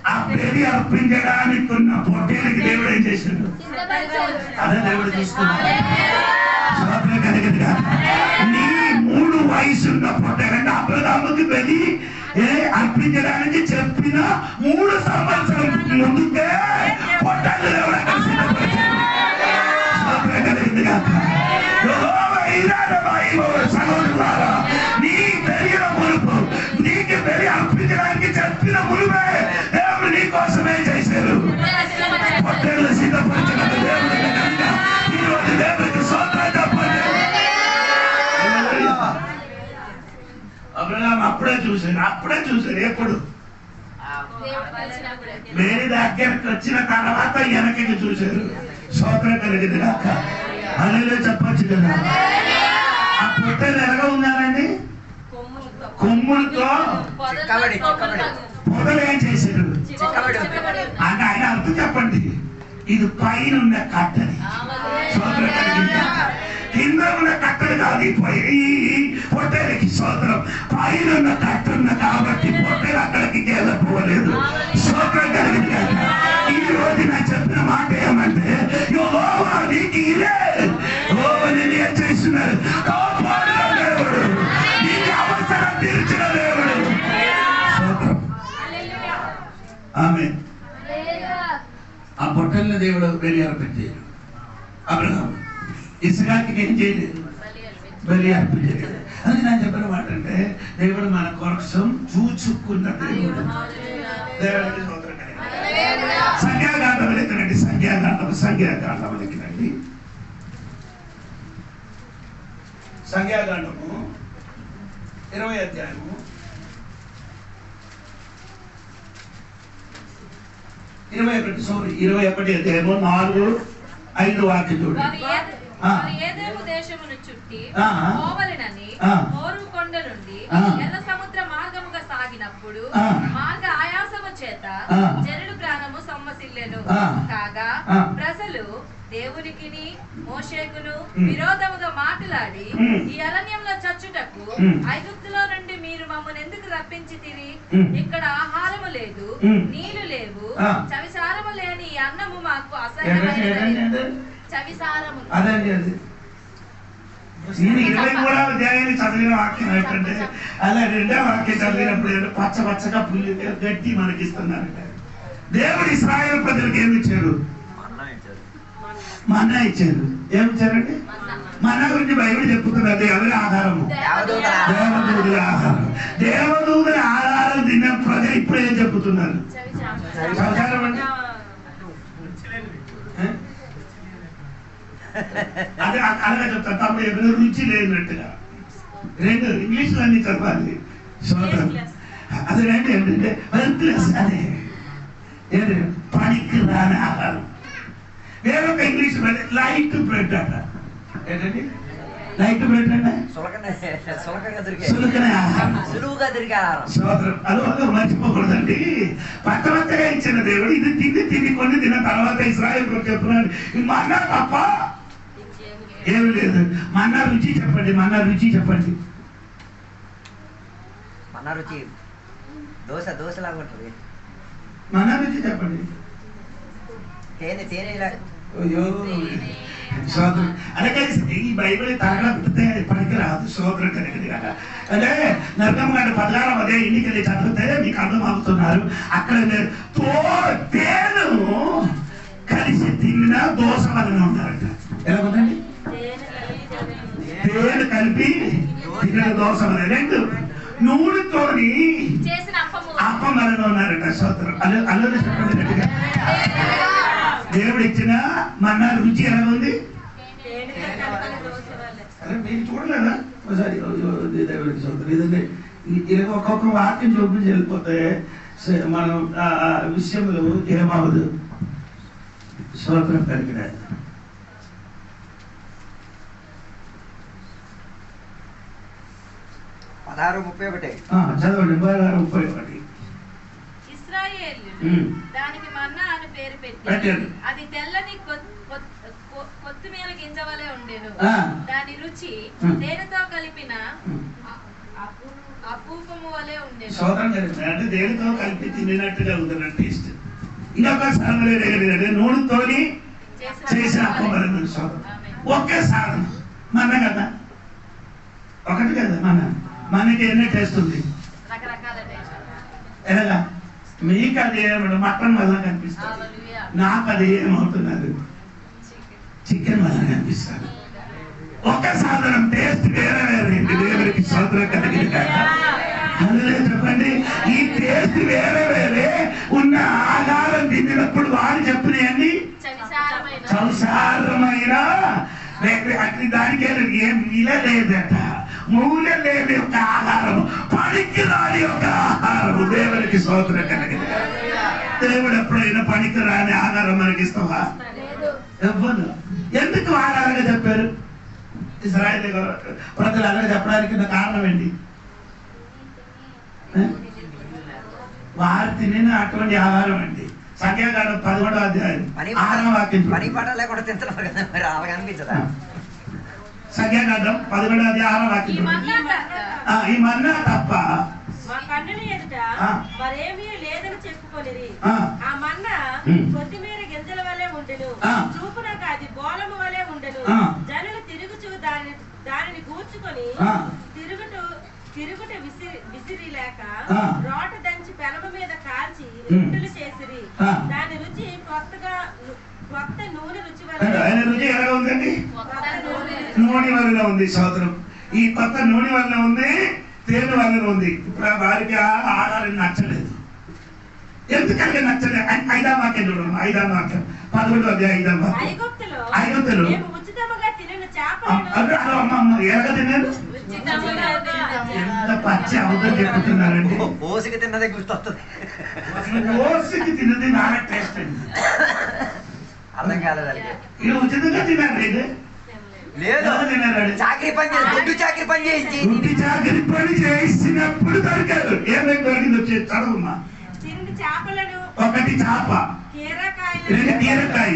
ఆ బలి అర్పించడానికి ఉన్న పొట్టేలకి దేవుడు ఏం చేశాడు? అదే దేవుడు చూస్తున్నాడు. నీ 3 వయసున్న పొట్టేలంటే అబ్రహాముకి బలి అర్పించడానికి చెప్పిన 3 సంవత్సరం ముందుకే పొట్టేలు దేవుడు అక్కడ సిద్ధపరిచాడు. సహోదరులారా, నీ తెలియని మునుపు నీకు బలి అర్పించడానికి చెప్పిన మునుపే దేవుడు నీ కోసమే చేశారు. పొట్టేళ్ళు సిద్ధపరిచిన దేవుడు ఈరోజు దేవుడికి స్తోత్రం చెప్పండి. అబ్రహాం అప్పుడే చూశారు. ఎప్పుడు? వేరే దగ్గరికి వచ్చిన తర్వాత వెనకకి చూశారు. స్తోత్రం కలిగింది కాక అల్లెలో చెప్పచ్చు కదా. ఆ పొట్టేలు ఎలాగ ఉన్నారండి? కొమ్ములతో పొదలు ఏం చేశారు అంటే ఆయన అర్థం చెప్పండి. ఇది పైన ఉన్న కట్టని, స్తోత్రం కలిగింది. కింద ఉన్న కట్టలు కాదు ఈ పొట్టేలకి. స్తోత్రం. పైన ఉన్న కట్టున్న కాబట్టి పొట్టేలు అక్కడికి వెళ్ళకపోలేదు. స్తోత్రం కలిగింది కదా. ఈ రోజు నాకు చెప్పిన మాట ఏమంటే, యెహోవా నీకు ఇదే నేను ఏం చేస్తున్నారు? కాపాడిన దేవుడు, నీకు అవసరం తీర్చిన దేవుడు. ఆమేన్. ఆ పొట్టెల్ని దేవుడు బలి అర్పించాడు. అబ్రహాం ఇస్సాకుకి ఏం చేయలేదు? బలి అర్పించలేదు. అది నేను చెప్పిన మాట అంటే, దేవుడు మన కోసం చూచుకున్న దేవుడు. దేవుడికి స్తోత్రం కలిగింది. సంఖ్యాకాండం లెక్కనండి. సంఖ్యాకాండం లెక్కనండి. సంఖ్యాకాండము 20 అధ్యాయము 21 అధ్యాయము 4-5 వాక్యం చూడండి. దేశమును చుట్టి పోవలెనని హోరు కొండ నుండి ఎర్ర సముద్ర మార్గముగా సాగినప్పుడు మార్గ ఆయాసము చేత జనుల ప్రాణము సొమ్మసిల్లెను. కాగా ప్రజలు దేవునికిని మోషేకును విరోధముగా మాట్లాడి, ఈ అరణ్యంలో చచ్చుటకు ఐగుప్తులో నుండి మీరు మమ్మల్ని ఎందుకు రప్పించితిరి? ఇక్కడ ఆహారము లేదు, నీళ్లు లేవు, చవిసారము లేని ఈ అన్నము మాకు అసహ్యమైనది. చవిసారము నేను 23వ అధ్యాయాన్ని చదివిన వాక్యం ఏంటంటే, అలా 2వ వాక్యం చదివినప్పుడు పచ్చగా పుల్లి గట్టి మనకిస్తున్నారంట. దేవుడు ఇశ్రాయేలు ప్రజలకు ఏమి ఇచ్చారు? మన్నా ఇచ్చారు. ఏమిచ్చారండి? మన్నా గురించి బైబిల్ చెప్పుతున్నది. ఎవరి ఆహారము? దేవదూతుల ఆహారం. దేవదూతుల ఆహారం తిన్న ప్రజలు ఇప్పుడు ఏం చెప్పుతున్నారు? సంసారం అంటే అదే అలాగే చెప్తాను. తప్పుడు ఎవరు రుచి లేనట్టుగా 2 ఇంగ్లీష్ లో అన్ని చదవాలి. అది 2 ఏంటంటే అదే ఏంటంటే పనికి రాని ఆహారం. వేరొక ఇంగ్లీష్ లైట్ బ్రెడ్ అట. ఏంటండి? లైట్ పెట్టండి. సులుకనే ఆహారం, సులువుగా దొరికే ఆహారం. సోదరం అదో మర్చిపోకూడదండి. పట్టమంతగా ఇచ్చిన దేవుడు ఇది తిని కొన్ని తిన్న తర్వాత ఇశ్రాయేలు చెప్తున్నాడు, ఇది మన్నా తప్ప ఏమి లేదు. మన్నా రుచి చెప్పండి, మన్నా రుచి చెప్పండి. మన్నా రుచి దోశలాగా ఉంటుంది. మన్నా రుచి చెప్పండి. తేనె అయ్యో సోదరు అలాగే ఈ బైబిల్ తగలబడితే పనికి రాదు. సోదరు కలిగింది కదా అంటే నరకమ్మ గారి 16వ అధ్యాయం ఎన్నికలు చదివితే మీకు అర్థమవుతున్నారు. అక్కడ తేను కలిసి తిన్న దోశ వలన ఉన్నారట. ఎలా ఉందండి? తేను కలిపి తిన్న దోశ వలన. రెండు నూనెతోని అప్పం వలన ఉన్నారట. సోదరు అల్లు చెప్పండి గట్టిగా. దేవుడు ఇచ్చిన మన్నా రుచి ఎలా ఉంది? మీరు చూడలేదా ఒకసారి? దేవుడికి సోదరు ఇదండి. ఇలా ఒక్కొక్క వాక్యం చూపించి వెళ్ళిపోతే మనం విషయంలో ఏమవదు. సోదరం కలిగిన 16:31 చదవండి. 16:31 దానికి మన్నా అని పేరు పెట్టి అది తెల్లని కొత్తిమీర గింజ వలె ఉండేను. దాని రుచి తేనెతో కలిపిన అపూపము వలె ఉండేను. సోదరం అంటే దేనితో కలిపి తిన్నట్టుగా ఉంది టేస్ట్. ఇంకొక సాధన నూనెతోని చేసిన అప్పం వలన. సోదరం ఒకే సాధన మన కదా, ఒకటి కదా. మనకి ఎన్ని టేస్ట్ ఉంది, రకరకాల టేస్ట్. ఎలాగా? మీకు అది ఏమన్నా మటన్ వల్ల కనిపిస్తుంది, నాకు అది ఏమవుతున్నది చికెన్ వల్ల కనిపిస్తుంది. ఒక సాధనం టేస్ట్ వేరే వేరే. దేవుడికి సోదరం కలిగింది కదా. అందులో చెప్పండి, ఈ టేస్ట్ వేరే వేరే ఉన్న ఆహారం తిన్నప్పుడు వాడు చెప్పినవన్నీ సంసారమైన దానికి ఏం విల లేదట, మూల లేని ఒక ఆహారం, పనికి రాని ఒక ఆహారము. దేవుడికి స్తోత్రం కలిగింది. దేవుడు ఎప్పుడైనా పనికి రాని ఆహారం మనకి ఇస్తావా? ఎవ్వరు. ఎందుకు వారు అలాగే చెప్పారు? ఇశ్రాయేలు ప్రజలు అలాగే చెప్పడానికి కారణం ఏంటి? వారు తినిన అటువంటి ఆహారం అండి. సంఖ్యాకాండం 11వ అధ్యాయం 6వ వాక్యం. పని పాట లేకుండా తింటున్నారు కదా, మరి అలాగే అనిపించదా? సంఖ్యాకాండం 11వ అధ్యాయం 6వ వాక్యం. ఈ మన్నా తప్ప మా కన్నుల ఎదుట మరేమీ లేదని చెప్పుకొనిరి. ఆ మన్నా కొత్తిమీర గింజల వలె ఉండెను, చూపునకు అది బోలము వలె ఉండెను. జనులు తిరుగుచు దానిని గూర్చుకొని తిరుగుట విసిరి లేక రోట దంచి పెనమ మీద కాల్చి రొట్టెలు చేసిరి. దాని రుచి కొత్త నూనె రుచి ఎలా ఉందండి? నూనె వలన ఉంది. సోదరం ఈ కొత్త నూనె వలన ఉంది, తేనె వలన ఉంది. ఇప్పుడు వారికి ఆహారం నచ్చలేదు. ఎందుకంటే నచ్చలేదు? 5వ వాక్యం చూడండి. 5వ వాక్యం 11వ అధ్యాయం 5వ వాక్యం. ఐగుప్తులో ఎలాగ తిన్నారు? ఎంత పచ్చి అవతలు చెప్తున్నారండి. ఓసికి తిన్నదే గుర్తొస్తుంది. ఓసికి తిన్నది నాన్న టేస్ట్ అండి. అర్థం కాలేదు. ఇది ఉచితంగా తిన్నారు. ఇది లేదు, చాకరీ పని చేసి గుడ్డు చాకరీ పని చేయించి గుడ్డి చాకరీ పని చేసినప్పుడు దొరికారు. ఏమేమి దొరికింది వచ్చి చదవమ్మా. ఒకటి చేప, 2 కీరకాయ,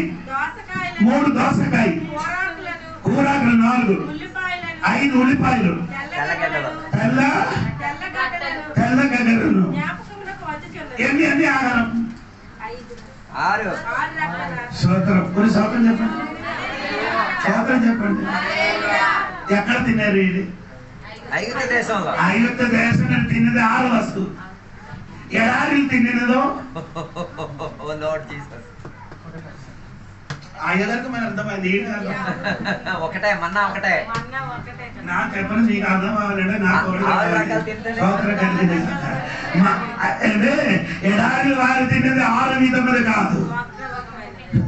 3 దోసకాయ, కూరాకులు 4, 5 ఉల్లిపాయలు, తెల్లగడ్డలను. ఎన్ని ఆహారం? 6. స్తోత్రం. కొన్ని స్తోత్రం చెప్పండి. స్తోత్రం చెప్పండి. ఎక్కడ తిన్నారు? ఇది ఐగుప్తు దేశంలో. ఐగుప్తు దేశంలో తిన్నది 6 వస్తువు. ఎడారిలు తిన్నదో అయ్యగారికి మన అర్థమైంది. ఒకటే మన్నా, ఒకటే. నాకు చెప్పండి, మీకు అర్థం అవ్వాలంటే నాకు ఎడారి వారు తిన్నది 6 విధములు కాదు,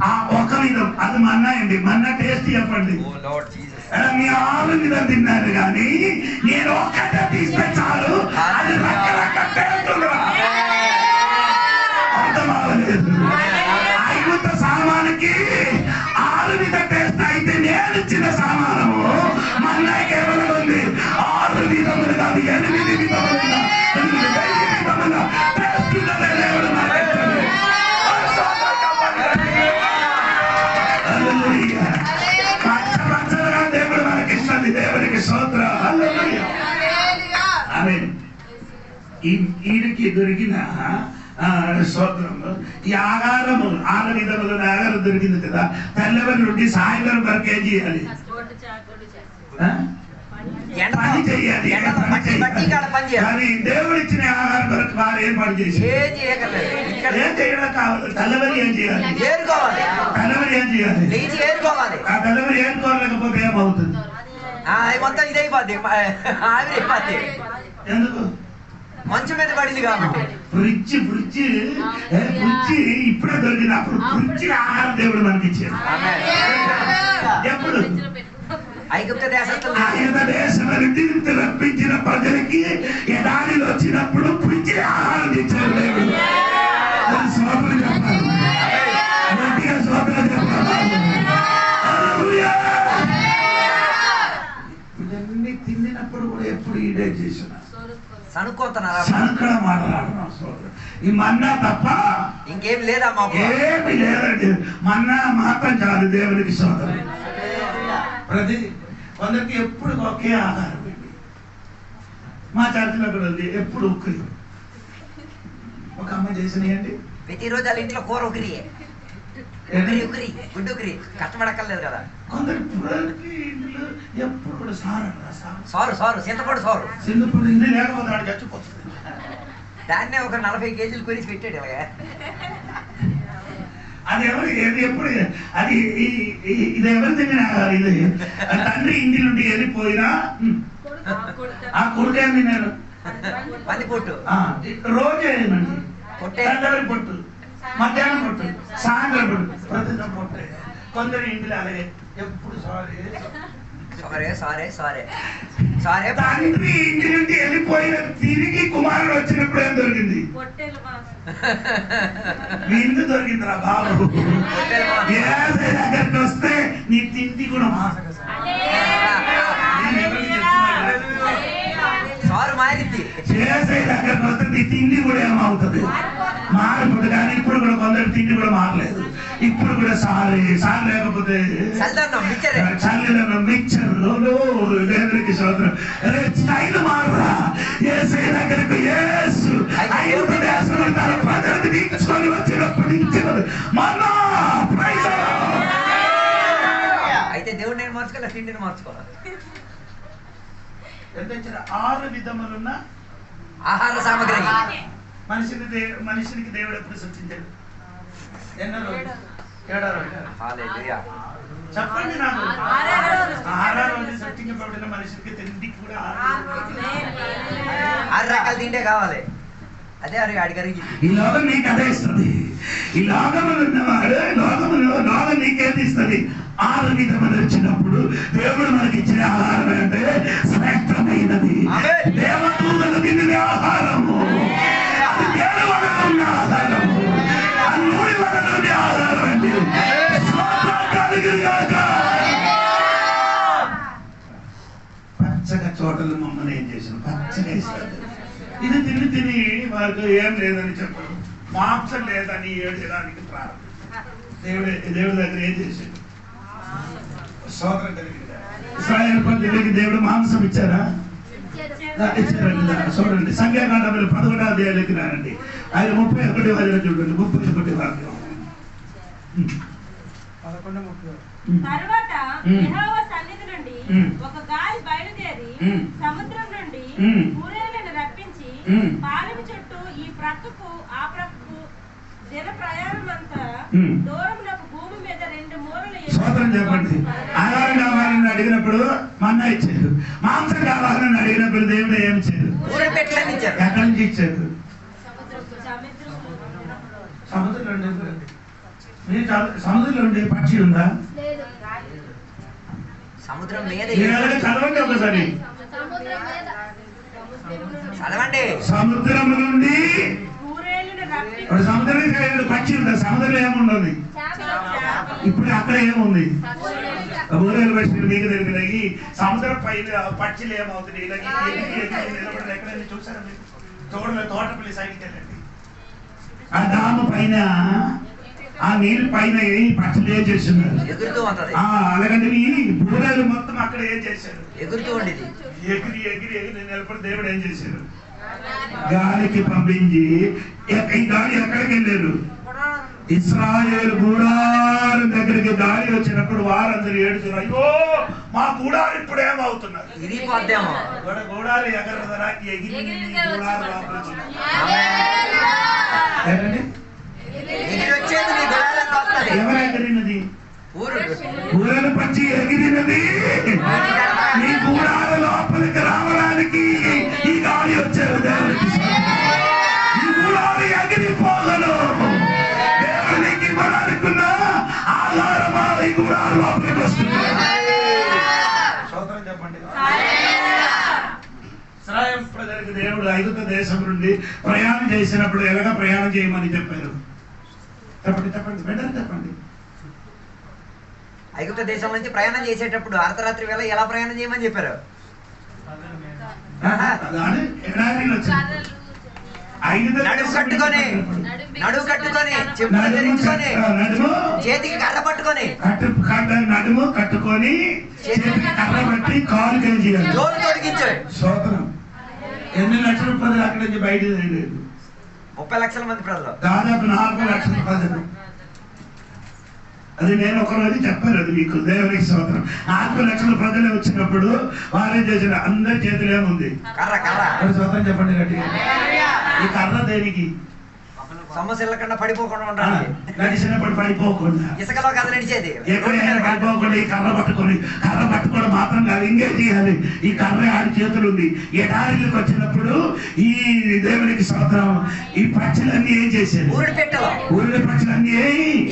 ఆ ఒక విధం. అది మన్నా అండి. మన్నా టేస్ట్ చెప్పండి. మీ 6 విధం తిన్నారు కానీ నేను ఒక్కటే తీస్తే చాలు, అది రకరకాల టేస్టులు. అర్థం అవ్వలేదు. ఐగుప్తు సామానికి 6 విధ టేస్ట్ అయితే నేను ఇచ్చిన సామానము మన్నాకి ఈయనకి దొరికిన స్తోత్రము ఈ ఆహారము 6 విధములైన ఆహారం దొరికింది కదా. తెల్లవారి నుండి సాయంత్రం వరకు ఏం చేయాలి? పని చేయాలి. కానీ దేవుడు ఇచ్చిన ఆహారం వరకు వారు ఏం పని చేసి ఏం చేయడం కావాలి? తెల్లవారి ఏం చేయాలి? తెల్లవారి ఏం చేయాలి? ఆ తెల్లవారి ఏరుకోలేకపోతే ఏమవుతుంది? మొత్తం ఇదైపోద్ది, ఆవిరైపోద్ది. ఎందుకు? మంచం మీద పడింది కాబట్టి. ఫ్రిడ్జ్ ఇప్పుడే దొరికింది. అప్పుడు ఫ్రిడ్జ్ ఆహారం దేవుడు మనకి ఇచ్చాడు. ఎప్పుడు? ఐగుప్తు దేశం నుండి రప్పించిన ప్రజలకి ఎడారిలో వచ్చినప్పుడు ఫ్రిడ్జ్ ఆహారం ఇచ్చాడు దేవుడు. సోదరులు చెప్పాలి, సోదరులు చెప్పాలి. ఇవన్నీ తిండినప్పుడు కూడా ఎప్పుడు ఈడే చేసిన సనుకడం మాట్లాడుతున్నాం సోదరు. ఈ మన్నా తప్ప ఇంకేం లేదా? ఏమి లేదండి. మన్నా మాత్రం చాలు దేవునికి సోదరు. ప్రతి కొందరికి ఎప్పుడు ఒకే ఆహారం అండి. మా చర్చలో కూడా ఉంది, ఎప్పుడు ఉక్కిరి. ఒక అమ్మ చేసినాయండి, ప్రతిరోజు వాళ్ళ ఇంట్లో కూర ఉక్కిరియే, గుడ్డు ఉక్కిరి, కష్టపడక్కర్లేదు కదా. కొందరు ఇంట్లో ఎప్పుడు కూడా సారు చింతపడు చింతపడు ఇల్లు లేకపోతే వాడు చచ్చిపోతుంది. దాన్నే ఒక 40 కేజీలు కొనిసి పెట్టాడు ఇలాగా. అది ఎవరు ఎప్పుడు అది ఇది ఎవరు తిన్న ఇది తండ్రి ఇంటి నుండి వెళ్ళిపోయినా ఆ కొడుకేంది నేను పంది పొట్టు రోజేనండి. తెల్లవారి పొట్టు, మధ్యాహ్నం పొట్టు, సాయంత్రం పొట్టు, ప్రతిదినం పొట్టే. కొందరు ఇంటిలో అలాగే ఎప్పుడు సారే తండ్రి ఇంటి నుండి వెళ్ళిపోయిన తిరిగి కుమారుడు వచ్చినప్పుడు ఏం దొరికింది? విందు దొరికిందిరా బాబు. దగ్గరికి వస్తే నీ తిండి కూడా దగ్గరకు వస్తే నీ తిండి కూడా ఏమవుతుంది? మారిపోతుంది. కానీ ఇప్పుడు కూడా కొందరు తిండి కూడా మారలేదు. ఇప్పుడు కూడా సార్ లేకపోతే చల్లెలను మిక్చర్ దేవునికి సోదరం స్టైల్ మారురా. ఏసై దగ్గరకు యేసు తన ప్రజలకు తీసుకొని వచ్చినప్పుడు ఇచ్చినది మన్నా. అయితే దేవుడు నేను మార్చుకోవాలి, తిండిని మార్చుకోవాలి. ఎంత 6 విధములున్న ఆహార సామగ్రి మనిషినికి దేవుడు ఎప్పుడు సృష్టించాడు? ఎన్నో రోజు? 7వ రోజు. చెప్పండి నాకు. 6వ రోజు సృష్టించబడిన మనిషికి తిండికి కూడా 6 రకాల తిండే కావాలి. అదే అడిగి ఈ లోకం నీకు అదే ఇస్తుంది. ఈ లోకములు ఉన్నవాడు లోకం నీకేది ఇస్తుంది? 6 విధములు వచ్చినప్పుడు దేవుడు మనకి ఇచ్చిన ఆహారం అంటే శ్రేష్టమైనది. దేవదూతలు తిన్న ఆహారము, ఏడు వదలున్న ఆహారము, అన్ని వదలున్న ఆహారం అండి. పచ్చగా చోటలు మమ్మల్ని ఏం చేసిన పచ్చగా ఇస్తారు. ఇది తిని వారికి ఏం లేదని చెప్పడం, మాంసం లేదని ఏడడానికి ప్రారంభం. దేవుడి దగ్గర ఏం చేశాడు? సోదరం కలిగిందా? ఇశ్రాయేలు ప్రజలకి దేవుడు మాంసం ఇచ్చారా? ఇచ్చారండి. చూడండి, సంఖ్యాకాండంలో 11వ అధ్యాయానికి రానండి. ఆయన 31వ అధ్యాయం చూడండి. 31వ వాక్యం. తరువాత యెహోవా సన్నిధి నుండి ఒక గాలి బయలుదేరి సముద్రం నుండి బూరేలను రప్పించి పాలెము చుట్టూ ఈ ప్రక్కకు ఆ ప్రక్కకు దిన ప్రయాణమంతా దూరమునకు భూమి మీద 2 మూరలు. సోదరం చెప్పండి. ఆహారం కావాలని అడిగినప్పుడు మన్నా ఇచ్చారు. మాంసం కావాలని అడిగినప్పుడు దేవుడు ఏమి ఇచ్చారు? ఎక్కడి నుంచి ఇచ్చారు? సముద్రంలో ఉండే పక్షి ఉందా? సముద్రం మీద చదవండి ఒకసారి. చదవండి. సముద్రం నుండి సముద్రం పక్షి ఉందా? సముద్రంలో ఏముండదు. ఇప్పుడు అక్కడ ఏముంది? ఊరేలు పక్షులు మీకు తెలిపినాయి. సముద్రం పైన పక్షులు ఏమవుతుంది? నిలబడి ఎక్కడైనా చూసారా మీరు? తోటపల్లి సైడ్కి వెళ్ళండి. ఆ డాము పైన ఆ నీళ్ళ పైన పక్షులు ఏం చేస్తున్నారు? అలాగంటే బూరేలు మొత్తం అక్కడ ఏం చేశారు? ఎగురుతూ ఉండేది. ఎగిరి నిలబడి దేవుడు ఏం చేశారు? గాలికి పంపించి ఈ గాలి ఎక్కడికి వెళ్ళారు? ఇశ్రాయేలు గుడారం దగ్గరికి గాలి వచ్చినప్పుడు వారందరూ ఏడుచున్నారు, అయ్యో మా గుడారు ఇప్పుడు ఏమవుతున్నారు, గుడారు ఎగరదరా ఎవరు ఎగిరినది? ఊరలు పచ్చి ఎగిరినది. నీ గుడార లోపలికి రావడానికి ఈ గాలి వచ్చారు. ఈ గుడారు ఎగిరిపోగలు. దేవునికి ఇవ్వడానికున్న ఆధారమా ఈ గుడారు లోపలికి వస్తుంది. చెప్పండి. ఇశ్రాయేలు ప్రజలకు దేవుడు ఐగుప్తు దేశం నుండి ప్రయాణం చేసినప్పుడు ఎలాగ ప్రయాణం చేయమని చెప్పారు? చెప్పండి చెప్పండి వెంటనే చెప్పండి. ఐగుప్తు దేశం నుంచి ప్రయాణం చేసేటప్పుడు అర్ధరాత్రి వేళ ఎలా ప్రయాణం చేయమని చెప్పారు? నడుము కట్టుకొని చెప్పులు ధరించుకొని చేతికి కర్ర పట్టుకొని నడుము కట్టుకొని కర్ర పట్టి కాలు చేయాలి. జోలు తొడిగించు. స్తోత్రం. ఎన్ని లక్షల ప్రజలు అక్కడి నుంచి బయట 30 లక్షల మంది ప్రజలు, దాదాపు 4 లక్షల ప్రజలు. అది నేను ఒకరోజు చెప్పాను, అది మీకు. దేవునికి స్తోత్రం. 4 లక్షల ప్రజలు వచ్చినప్పుడు వారేం చేసిన? అందరి చేతులు ఏముంది? కర్ర. స్తోత్రం చెప్పండి గట్టిగా. ఈ కర్ర దేనికి? సమస్యల కన్నా పడిపోకుండా ఉండాలి. నడిచినప్పుడు పడిపోకుండా, ఇసుకలో కథ నడిచేది ఎక్కడైనా పడిపోకుండా ఈ కర్ర పట్టుకోవడం మాత్రం కాదు, ఇంకే చేయాలి. ఈ కర్ర ఆడి చేతులు ఉంది. ఎడారికి వచ్చినప్పుడు ఈ దేవునికి స్తోత్రం, ఈ పక్షులన్నీ ఏం చేసేది? ఊరిడి పక్షులన్నీ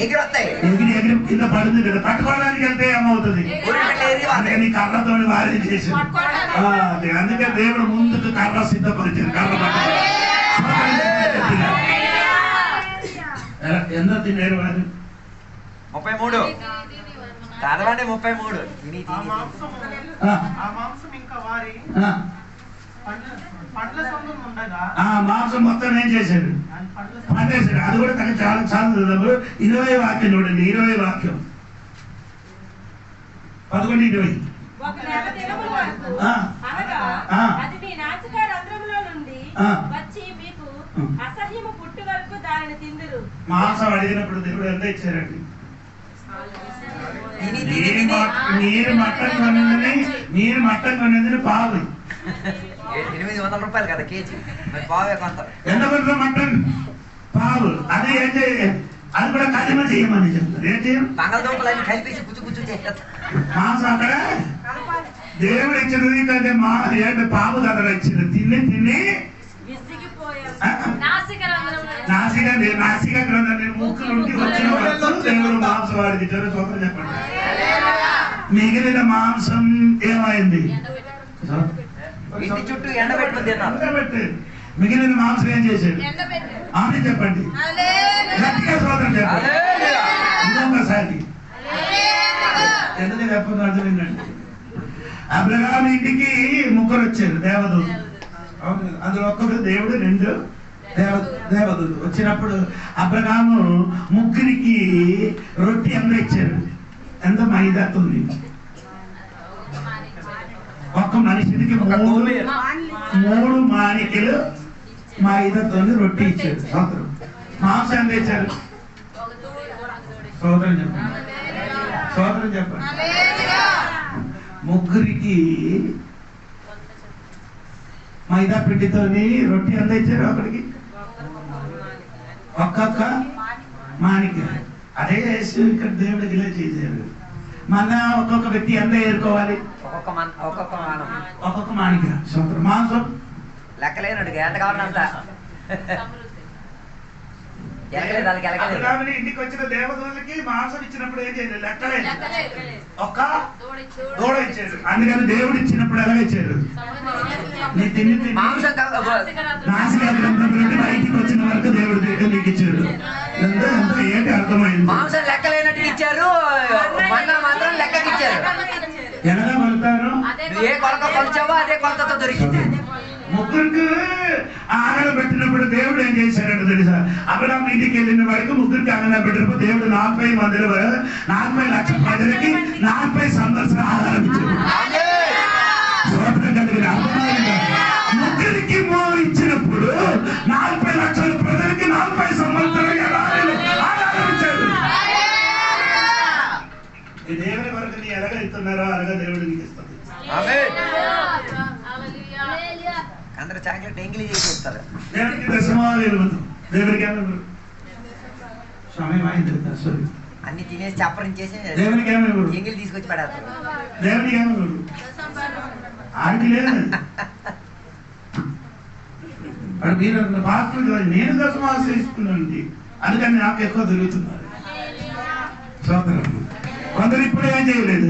ఎగిరి కింద పడుతుంది కదా. పట్టుకోవడానికి వెళ్తే ఏమవుతుంది? అందుకని కర్రతో వారి చేసేది. అందుకే దేవుడు ముందుకు కర్ర సిద్ధపరిచారు. కర్ర పట్టుకోవాలి. ఎంత తిన్నారు వారు? 33 చదవండి. 33. మాంసం మొత్తం ఏం చేశాడు? పండేశాడు. అది కూడా తనకి చాలా చాలా 20 వాక్యం చూడండి. 20 వాక్యం 11:20. మాంసం అడిగినప్పుడు దేవుడు ఎంత ఇచ్చారండి? మీరు మట్టం కొనేది పావు. 800 రూపాయలు కదా కేజీ. పావే కొంత. ఎంత కొంత మట్టన్? పావు. అదే ఏంటి? అది కూడా కలిమ చేయమని చెప్తారు. ఏంటి? బంగాళదుంపలన్నీ కలిపేసి గుచ్చు చేస్తారు. మాంసం అక్కడ దేవుడు ఇచ్చినది కంటే ఏంటి? పావు కదా ఇచ్చింది. తిని నాసిక గ్రంథాన్ని ముక్కు నుండి వచ్చిన వరకు దేవుడు మాంసం వాడికి స్తోత్రం చెప్పండి. మిగిలిన మాంసం ఏమైంది? చుట్టూ ఎండబెట్టి మిగిలిన మాంసం ఏం చేశాడు? ఆమె చెప్పండి. గట్టిగా స్తోత్రం చెప్పండి. ఇంకొకసారి ఎందుకు చెప్పండి అర్థమైందండి. అబ్రహాము ఇంటికి 3 వచ్చారు దేవదూతలు. అందులో ఒక్కడు దేవుడు, 2 దేవదూతలు. వచ్చినప్పుడు అబ్రహాము 3కి రొట్టె ఎంత ఇచ్చారు? ఎంత? మైదాతుంది. ఒక్క మనిషికి 3 మాణికలు మైదాతో రొట్టె ఇచ్చారు. స్తోత్రం. మాంసం ఎంత ఇచ్చారు? స్తోత్రం చెప్పండి. స్తోత్రం చెప్పండి. 3కి మైదా పిండితోని రొట్టె ఎంత ఇచ్చారు? ఒకడికి ఒక్కొక్క మాణిక. అదే ఇక్కడ దేవుడికి ఇలా చేశారు. మన ఒక్కొక్క వ్యక్తి ఎంత ఏరుకోవాలి? ఒక్కొక్క మాణిక. మాంసం లెక్కలేనడు ఎంత కావాలంత. ఇంటికి వచ్చిన దేవదూతలకి మాంసం ఇచ్చినప్పుడు ఏం చేయలేదు, లెక్కలేదు. ఒక్క దూడ ఇచ్చారు. అందుకని దేవుడు ఇచ్చినప్పుడు ఎలా ఇచ్చారు? నీ తిండి నాసికా గ్రంథం నుండి బయటికి వచ్చిన వరకు దేవుడు నీకు ఇచ్చాడు. ఏంటి అర్థమైంది? మాంసం లెక్కలేనట్టు ఇచ్చారు, మాత్రం లెక్కకి ఇచ్చారు. ఎలా కొలుతారు? ఏ కొలత కొలిచావో అదే కొలతతో దొరికింది. 3కి ఆహారం పెట్టినప్పుడు దేవుడు ఏం చేశారంటే తెలుసా? అబ్రహాము ఇంటికి వెళ్ళిన వరకు 3కి ఆహారం పెట్టినప్పుడు దేవుడు 40 మందిల 40 లక్షల ప్రజలకి 40 సంవత్సరాలు ఆహారం ఇచ్చాడు. 3కి ఇచ్చిన ఎలాగ ఇస్తున్నారో అలాగా దేవుడు నీకు ఇస్తుంది. అందరూ చాక్లెట్ ఎంగిలి చేసి ఇస్తారు. దేవునికి దశమాలు దేవుడికి ఏమైనా సమయం అయింది. అన్ని తినేసి చప్పరించేసి దేవునికి ఏమైనా ఎంగిలి తీసుకొచ్చి పడేస్తారు. దేవునికి ఏమైనా ఆడికి లేదు. అక్కడ మీరు పాత్ర నేను దశమాసం ఇస్తున్నానండి, అందుకని నాకు ఎక్కువ దొరుకుతున్నారు. కొందరు ఇప్పుడు ఏం చేయలేదు,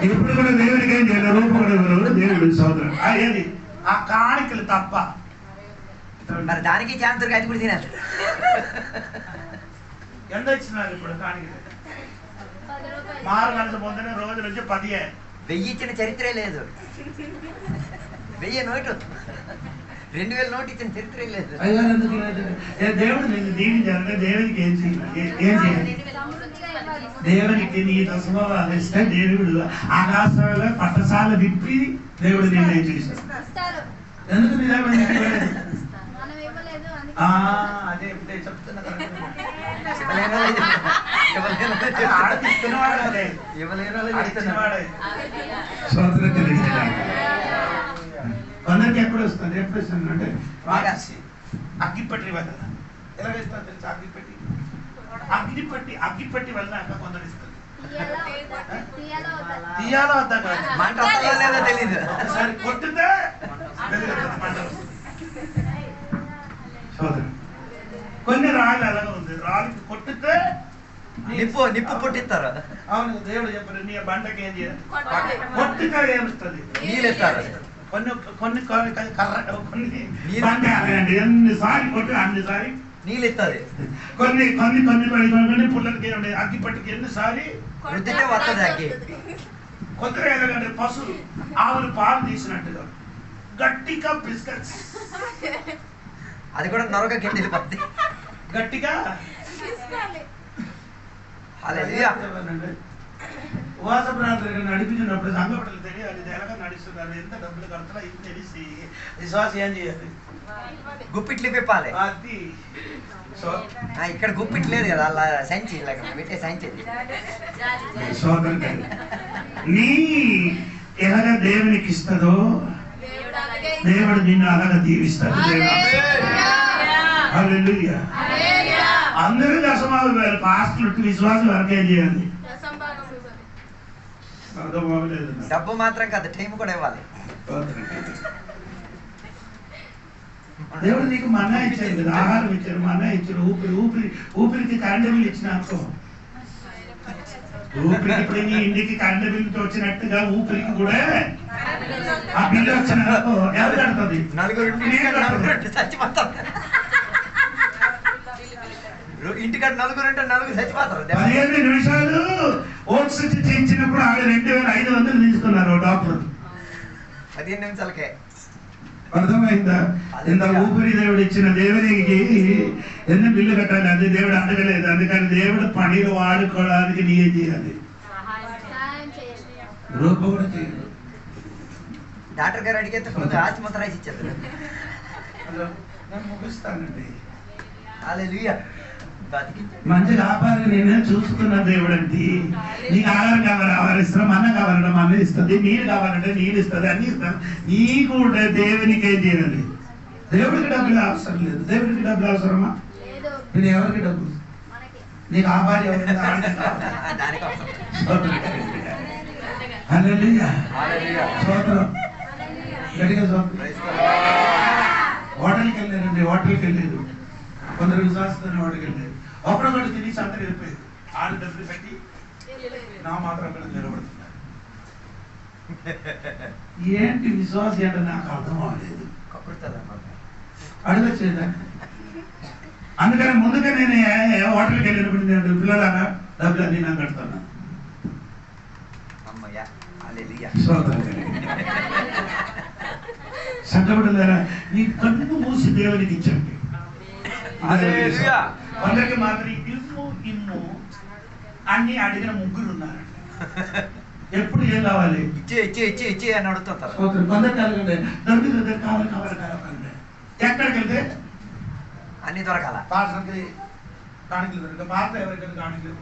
ఇప్పుడు కూడా దేవుడికి ఏం చేయలేదు. రూపం కూడా దేవుడు సోదరు ఏది ఆ కాணிకలు తప్ప. మరి దానికి ఛాన్స్ అది కూడా తినేస్తారు. ఎంత ఇచ్చినారు ఇప్పుడు కాணிకలు? మారు మనసు పొందిన రోజు నుంచి 10 1000 ఇచ్చిన చరిత్రే లేదు. 1000 నోటు 2000 నోటు ఇచ్చిన చరిత్రే లేదు. దేవుడు నిన్ను దీవించాలంటే దేవునికి ఏం చేయాలి? దేవునికి నీ దశమభాగం ఇస్తే దేవుడు ఆకాశంలో పట్టసాల విప్పి దేవుడు నిర్ణయం చేశాడు. ఎందుకు నీ దేవుడు అదే చెప్తున్నా కొందరికి ఎప్పుడు వస్తుంది, ఎప్పుడు వస్తుంది అంటే అగ్గిపెట్టి వల్ల ఎలా ఇస్తుంది తెలుసా? అగ్గిపెట్టి వల్ల కొందరు ఇస్తుంది. తీయాలో వద్దా కాదు, మంట లేదో తెలీదు. ఒకసారి కొట్టితే సోదరు కొన్ని రాళ్ళు అలాగే ఉంది, రాళ్ళకి కొట్టితే నిప్పు పుట్టిస్తారు. అవును, దేవుడు చెప్పారు నీ బండకి ఏం చేయాలి, కొట్టితే ఏమిస్తుంది, నీళ్ళు ఇస్తారు. కొన్ని కొన్ని కొన్ని బండ అలాగండి ఎన్నిసార్లు కొట్టి అన్నిసారి నీళ్ళు ఇస్తుంది. కొన్ని కొన్ని కొన్ని కొన్ని పుల్లలకి అగ్గిపట్టుకి ఎన్నిసారి రుద్దితే వస్తుంది అగ్గి. కొత్తగా ఎలాగంటే పశువులు ఆవులు పాలు తీసినట్టుగా గట్టిగా బిస్కెట్స్, అది కూడా నొరగ కింద వెళ్ళిపోద్ది గట్టిగా. ఉపవాస ప్రార్థన నడిపించినప్పుడు సంఘపడలు తెలియాలి, ఇది ఎలాగ నడుస్తున్నారు, ఎంత డబ్బులు కడతారో ఇది తెలిసి విశ్వాసం ఏం చేయాలి, గుప్పిట్లు విప్పాలి. అది ఇక్కడ గుప్పిట్ లేదు కదా, అలా సంచి పెట్టే సంచి. నీ ఎలాగ దేవునికి ఇస్తుందో దేవుడు నిన్ను అలాగ దీవిస్తాడు. అందరూ దశమాలు వేరు, పాస్టర్లు విశ్వాసం వరకు ఏం చేయాలి, డబ్బు మాత్రం కాదు, టైం కూడా ఇవ్వాలి. దేవుడు నీకు మన్నా ఇచ్చారు కదా, ఆహారం ఇచ్చారు, మన్నా ఇచ్చారు, ఊపిరికి కరెంటు బిల్లు ఇచ్చిన అనుకో, ఊపిరికి ఇప్పుడు నీ ఇంటికి కరెంటు బిల్లుతో వచ్చినట్టుగా ఊపిరికి కూడా ఆ బిల్లు వచ్చిన అనుకో ఎవరు కడుతుంది? ఇంటికాడ నలుగురు చచ్చిపోతారు. 15 నిమిషాలు ఓట్స్ చేయించినప్పుడు ఆవిడ 2500 తీసుకున్నారు డాక్టర్. 15 నిమిషాలకే అర్థమైందా? ఇంత ఊపిరి దేవుడు ఇచ్చిన దేవునికి ఎన్ని బిల్లు కట్టాలి, అది దేవుడు అడగలేదు. అందుకని దేవుడు పనిలో వాడుకోవడానికి నీ ఏం చేయాలి, రూపం కూడా చేయాలి. డాక్టర్ గారు అడిగితే ఆస్తి మొత్తం రాసి ఇచ్చారు. నేను ముగిస్తానండి. మంచిగా వ్యాపారం నేనే చూసుకున్న దేవుడు అంటే నీకు ఆహారం కావాలి ఆహారిస్తాం, అన్నం కావాలంటే అన్నం ఇస్తుంది, నీరు కావాలంటే నీరు ఇస్తుంది, అన్ని ఇస్తాను. నీ కూడా దేవునికి ఏం చేయాలి, దేవుడికి డబ్బులు అవసరం లేదు. దేవుడికి డబ్బులు అవసరమా? నేను ఎవరికి డబ్బులు, నీకు ఆహారం హోటల్కి వెళ్ళారండి, హోటల్కి వెళ్ళలేదు, కొందరు విశ్వాసంతో హోటల్కి వెళ్ళలేదు. అప్పుడు కూడా తినేసి అందరూ వెళ్ళిపోయారు. ఆడు డబ్బులు పెట్టి నా మాత్రం అక్కడ నిలబడుతున్నారు. ఏంటి విశ్వాసం అంటే నాకు అర్థం అవ్వలేదు. అడగచ్చేదా? అందుకని ముందుగా నేను హోటల్కి వెళ్ళినప్పుడు నేను పిల్లలాగా డబ్బులు అన్ని నాకు కడతాను. సంకపడలేరా? నీ కన్ను మూసి దేవునికి ఇచ్చండి. కొందరికి మాత్రం ఇమ్ము అన్ని అడిగిన ముగ్గురు ఉన్నారంట. ఎప్పుడు ఏం కావాలి, ఇచ్చే అని అడుగుతుంటారు. కొందరికి అడగండి, దొరికితే కావాలి. ఎక్కడికి వెళ్తే అన్ని దొరకాల. పాత్రకి కాணிకలు దొరిక, పాత్ర ఎవరికైనా కాணிకలు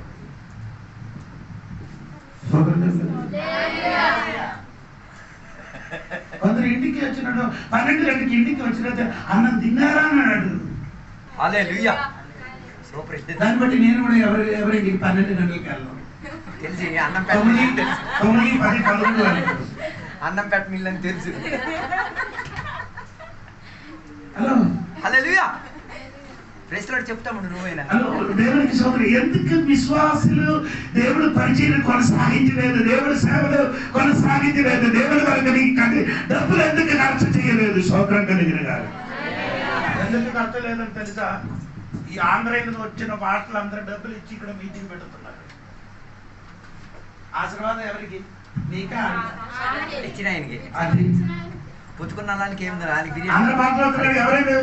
కొందరు ఇంటికి వచ్చినాడు 12 గంటలకి ఇంటికి వచ్చిన అన్నం తిన్నారా అన్నాడు. దాన్ని బట్టి నేను కూడా ఎవరింటికి 12 గంటలకి వెళ్ళను. తెలిసి 9, 10, 11 అన్నం పెట్ట మిల్లని తెలుసు. హలో హల్లెలూయా. ప్రైజ్ లార్డ్ చెప్తాము నువ్వైనా. హలో దేవునికి స్తోత్రం. ఎందుకు విశ్వాసులు దేవుడు పరిచయం కొనసాగించలేదు, దేవుడి సేవలు కొనసాగించలేదు, దేవుడి వరకు డబ్బులు ఎందుకు ఖర్చు చేయలేదు? స్తోత్రం కలిగిన గారు ఎందుకు ఖర్చు లేదని తెలుసా? ఈ ఆంధ్రాలో వచ్చిన పాటలు అందరూ డబ్బులు ఇచ్చి ఇక్కడ మీటింగ్ పెడుతున్నారు. ఆశీర్వాదం ఎవరికి? నీకా? ఇచ్చిన ఆయనకి అది పుచ్చుకున్న వాళ్ళకి ఏముంది? ఆంధ్ర మాట్లాడుతున్నాడు. ఎవరైనా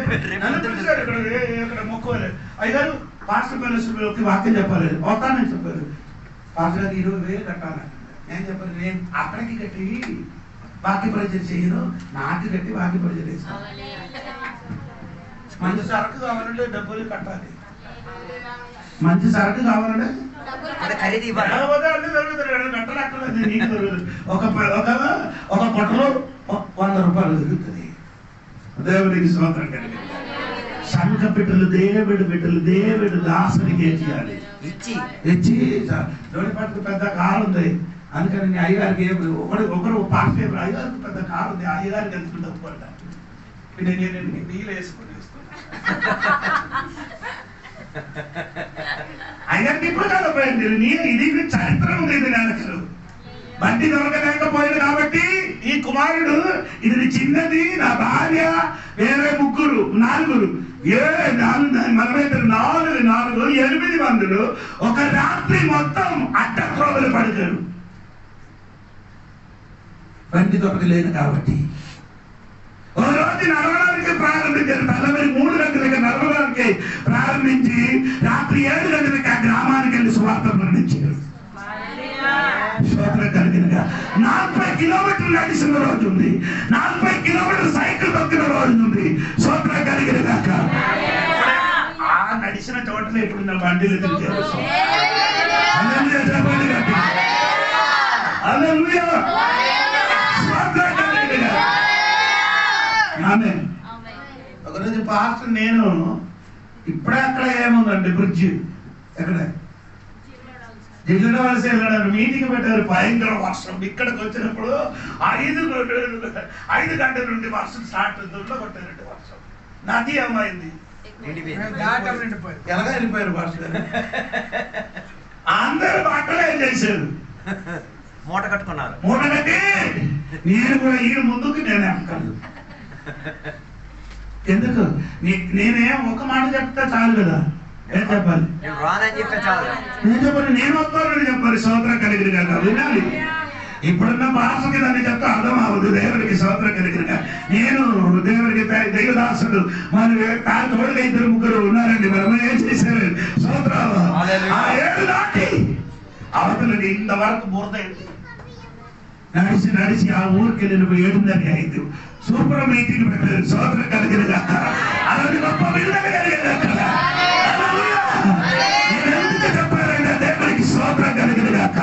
ఇక్కడ మొక్కోలేదు. అయ్యారు పాస్టర్ పేరుకి వాక్యం చెప్పాలి, వస్తానని చెప్పారు. పాస్టర్ గారు 20,000 కట్టాలి. నేను చెప్పాను, నేను అక్కడికి కట్టి వాక్య పరిచయం చేయను, నాకు కట్టి వాక్య పరిచయం చేస్తాను. మంచి సరుకు కావాలంటే డబ్బులు కట్టాలి. మంచి సరుకు కావాలంటే ఖరీదు ఇవ్వాలి. ఒక పొట్టలో 100 రూపాయలు దొరుకుతుంది. దేవుడికి స్తోత్రం కలిగి సంఘ బిడ్డలు దేవుడు దాసునికి ఏం చేయాలి? ఇచ్చి జోడిపట్టుకు పెద్ద కారు ఉంది, అందుకని నీ అయ్యగారికి ఒకరు పాస్ పేపర్ అయ్యగారికి పెద్ద కారు ఉంది, అయ్యగారికి వెళ్తుంటే ఒప్పుకుంటా. నేను నీళ్ళు వేసుకుని అయ్యగారికి ఇప్పుడు కాకపోయింది. ఇది చరిత్ర ఉంది. ఇది నెలలు బండి దొరకలేకపోయింది కాబట్టి ఈ కుమారుడు ఇది చిన్నది, నా భార్య, వేరే 3, 4 4 8 మందులు ఒక రాత్రి మొత్తం అడ్డత్రోవలు పడతారు. బండి దొరకలేదు కాబట్టి ఒక రోజు నడవడానికి ప్రారంభించారు. తెల్లవారి 3 గంటలకి నడవడానికి ప్రారంభించి రాత్రి 7 గంటలకి ఆ గ్రామానికి వెళ్ళి సువార్త ప్రకటించారు. స్తోత్రం కలిగినగా 40 కిలోమీటర్లు నడిచిన రోజు ఉంది, 40 కిలోమీటర్లు సైకిల్ తొక్కిన రోజు ఉంది. స్తోత్రం కలిగినగాక. ఆ నడిచిన చోటలో ఇప్పుడు నా బండిలు తిరిగారు. ఒకరోజు పాస్టర్ నేను ఇప్పుడే అక్కడ ఏముందండి బ్రిడ్జి ఎక్కడ జిల్లా వలస వెళ్ళాడు. మీటింగ్ పెట్టారు, భయంకర వర్షం. ఇక్కడికి వచ్చినప్పుడు 5 గంటల నుండి వర్షం స్టార్ట్, దుడ్లో కొట్టారండి వర్షం. నది ఏమైంది? ఎలాగా వెళ్ళిపోయారు వర్షం. అందరూ బట్టలు ఏం చేశారు? మూట కట్టుకున్నారు. మూట కట్టి నేను కూడా ఈయన ముందుకు నేను ఎక్కను. ఎందుకు? నేనేం ఒక మాట చెప్తే చాలు కదా, ఏం చెప్పాలి? రానని చెప్పే చాలు. నేను చెప్పాలి, నేను వస్తానని చెప్పాలి. స్తోత్రం కలిగిన కదా వినాలి. ఇప్పుడున్న భాషకి దాన్ని చెప్తే అర్థం అవ్వదు. దేవుడికి స్తోత్రం కలిగిన నేను దేవుడికి దైవదాసుడు మరి తోడుగా 2, 3 ఉన్నారండి. మనం ఏం చేశారు? స్తోత్రాలు. ఆ 7 దాటి అవతలని ఇంతవరకు బురదైంది. నడిచి ఆ ఊరికి వెళ్ళినప్పుడు 7:30 సూపర్ మీటింగ్ పెట్టారు. స్తోత్రం కలిగిన కదా. అలాంటి గొప్ప విడుదల కలిగిన కదా. చెప్పారంటే దేవుడికి స్తోత్రం కలిగిన గాక.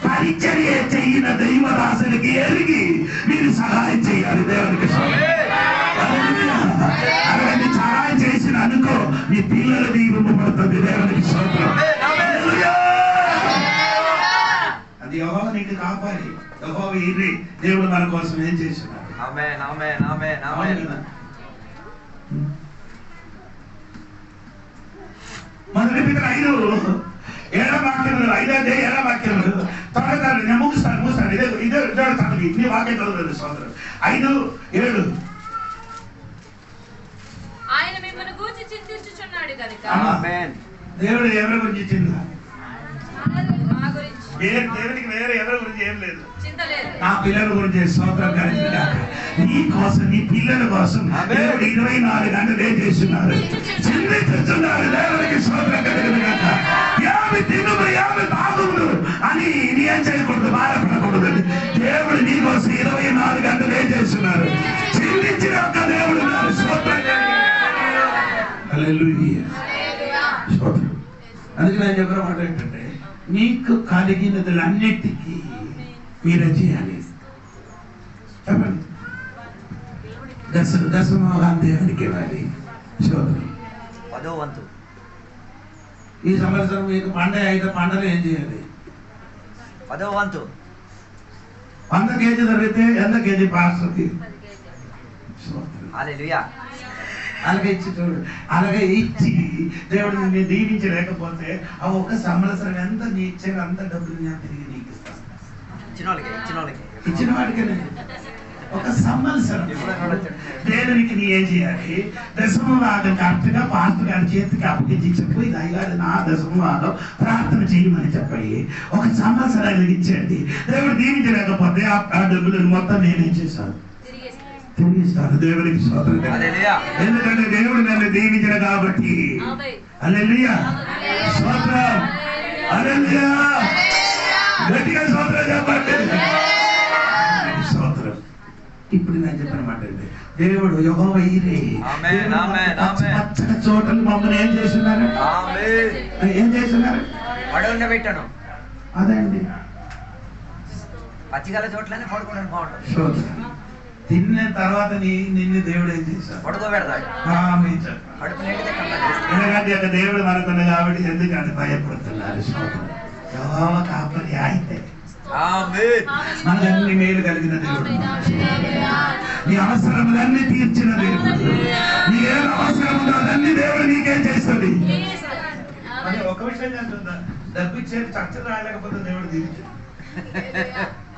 పరిచర్య చెయ్యిన దైవదాసునికి ఎరిగి మీరు సహాయం చేయాలి. దేవుడికి అలాంటి సహాయం చేసిన అనుకో నీ పిల్లల దీవెన పడుతుంది. దేవుడికి స్తోత్రం. అది యెహోవా నీకు కాపాడి, యెహోవా ఇర్రి దేవుడు మన కోసం ఏం చేస్తున్నాడు. ఆమేన్ ఆమేన్ ఆమేన్ ఆమేన్. మొదటి పిల్లలు 5 7 వాక్యములు 7 వాక్యములు త్వరగా నేను ముగిస్తాను. ఇదే చదివి నీ వాక్యం చదవలేదు సోదరు. 5, 7 ఆయన మిమ్మల్ని గూర్చి చింతించుచున్నాడు కనుక. ఆమేన్. దేవుడు ఎవరి గురించి చింత? మా గురించి. దేవుడికి వేరే ఎవరి గురించి ఏం లేదు, చింత లేదు. నా పిల్లల గురించి స్తోత్రం కలిగిన నీ కోసం, నీ పిల్లల కోసం దేవుడు 24 గంటలు ఏం చేస్తున్నారు? చింతిస్తున్నారు. దేవుడికి స్తోత్రం కలిగిన యాభై తినుము 50 తాగుములు అని నీ ఏం చేయకూడదు, బాధపడకూడదు. దేవుడు నీ కోసం 24 గంటలు ఏం చేస్తున్నారు? చింతించిన ఒక దేవుడు ఉన్నారు. స్తోత్రం హల్లెలూయా. స్తోత్రం. అందుకే నేను చెప్పిన మాట ఏంటంటే మీకు కలిగినదులన్నిటికీ మీరే చేయాలి. చెప్పండి. దశమభాగం దేవునికి ఇవ్వాలి. సోదరు 10వ వంతు. ఈ సంవత్సరం మీకు పండగ అయితే పండగ ఏం చేయాలి? 10వ వంతు. 100 కేజీ జరిగితే ఎంత కేజీ పాస్టర్కి? హల్లెలూయా. అలాగే ఇచ్చి చూడు. అలాగే ఇచ్చి దేవుడు నిన్ను దీవించలేకపోతే ఆ ఒక సంవత్సరం ఎంత నీ ఇచ్చారు అంత డబ్బులు నేను తిరిగి నీకు ఇస్తాను. ఇచ్చిన వాడికి ఒక సంవత్సరం దేవునికి నీ ఏం చేయాలి? దశమభాగం కరెక్ట్గా పాస్టర్ గారి చేతికి అప్పగించి చెప్పు, ఇది అయ్యారు నా దశమభాగం ప్రార్థన చేయమని చెప్పండి. ఒక సంవత్సరాలు ఇచ్చేది. దేవుడు దీవించలేకపోతే ఆ డబ్బులను మొత్తం నేనేం చేశాను? తిరిగిస్తాను. దేవునికి స్తోత్రం. ఎందుకంటే దేవుడు నన్ను దీవించిన కాబట్టి. హల్లెలూయా. స్తోత్రం. హల్లెలూయా. గట్టిగా స్తోత్రం చెప్పండి. స్తోత్రం. ఇప్పుడు నేను చెప్పిన మాట అండి, దేవుడు యెహోవా ఈరే పచ్చని చోటలు మమ్మల్ని ఏం చేస్తున్నారు? ఏం చేస్తున్నారు? పడవలో పెట్టాను. అదే అండి, పచ్చిగల చోట్లనే పడుకోవడానికి బాగుంటుంది. తిన్న తర్వాత నిన్ను దేవుడు ఏం చేశాడు? పడుకోబెడతాడు. ఎందుకంటే అక్కడ దేవుడు మనకున్న కాబట్టి ఎందుకంటే భయపడుతున్నారు. యెహోవా కాపరి అయితే మనకు అన్ని మేలు కలిగిన దేవుడు, నీ అవసరములన్నీ తీర్చిన దేవుడు, నీ ఏ అవసరం ఉందో అన్ని దేవుడు నీకేం చేస్తుంది. ఒక విషయం చేస్తుందా, డబ్బు ఇచ్చేది చర్చ రాయలేకపోతే దేవుడు తీర్చాడు.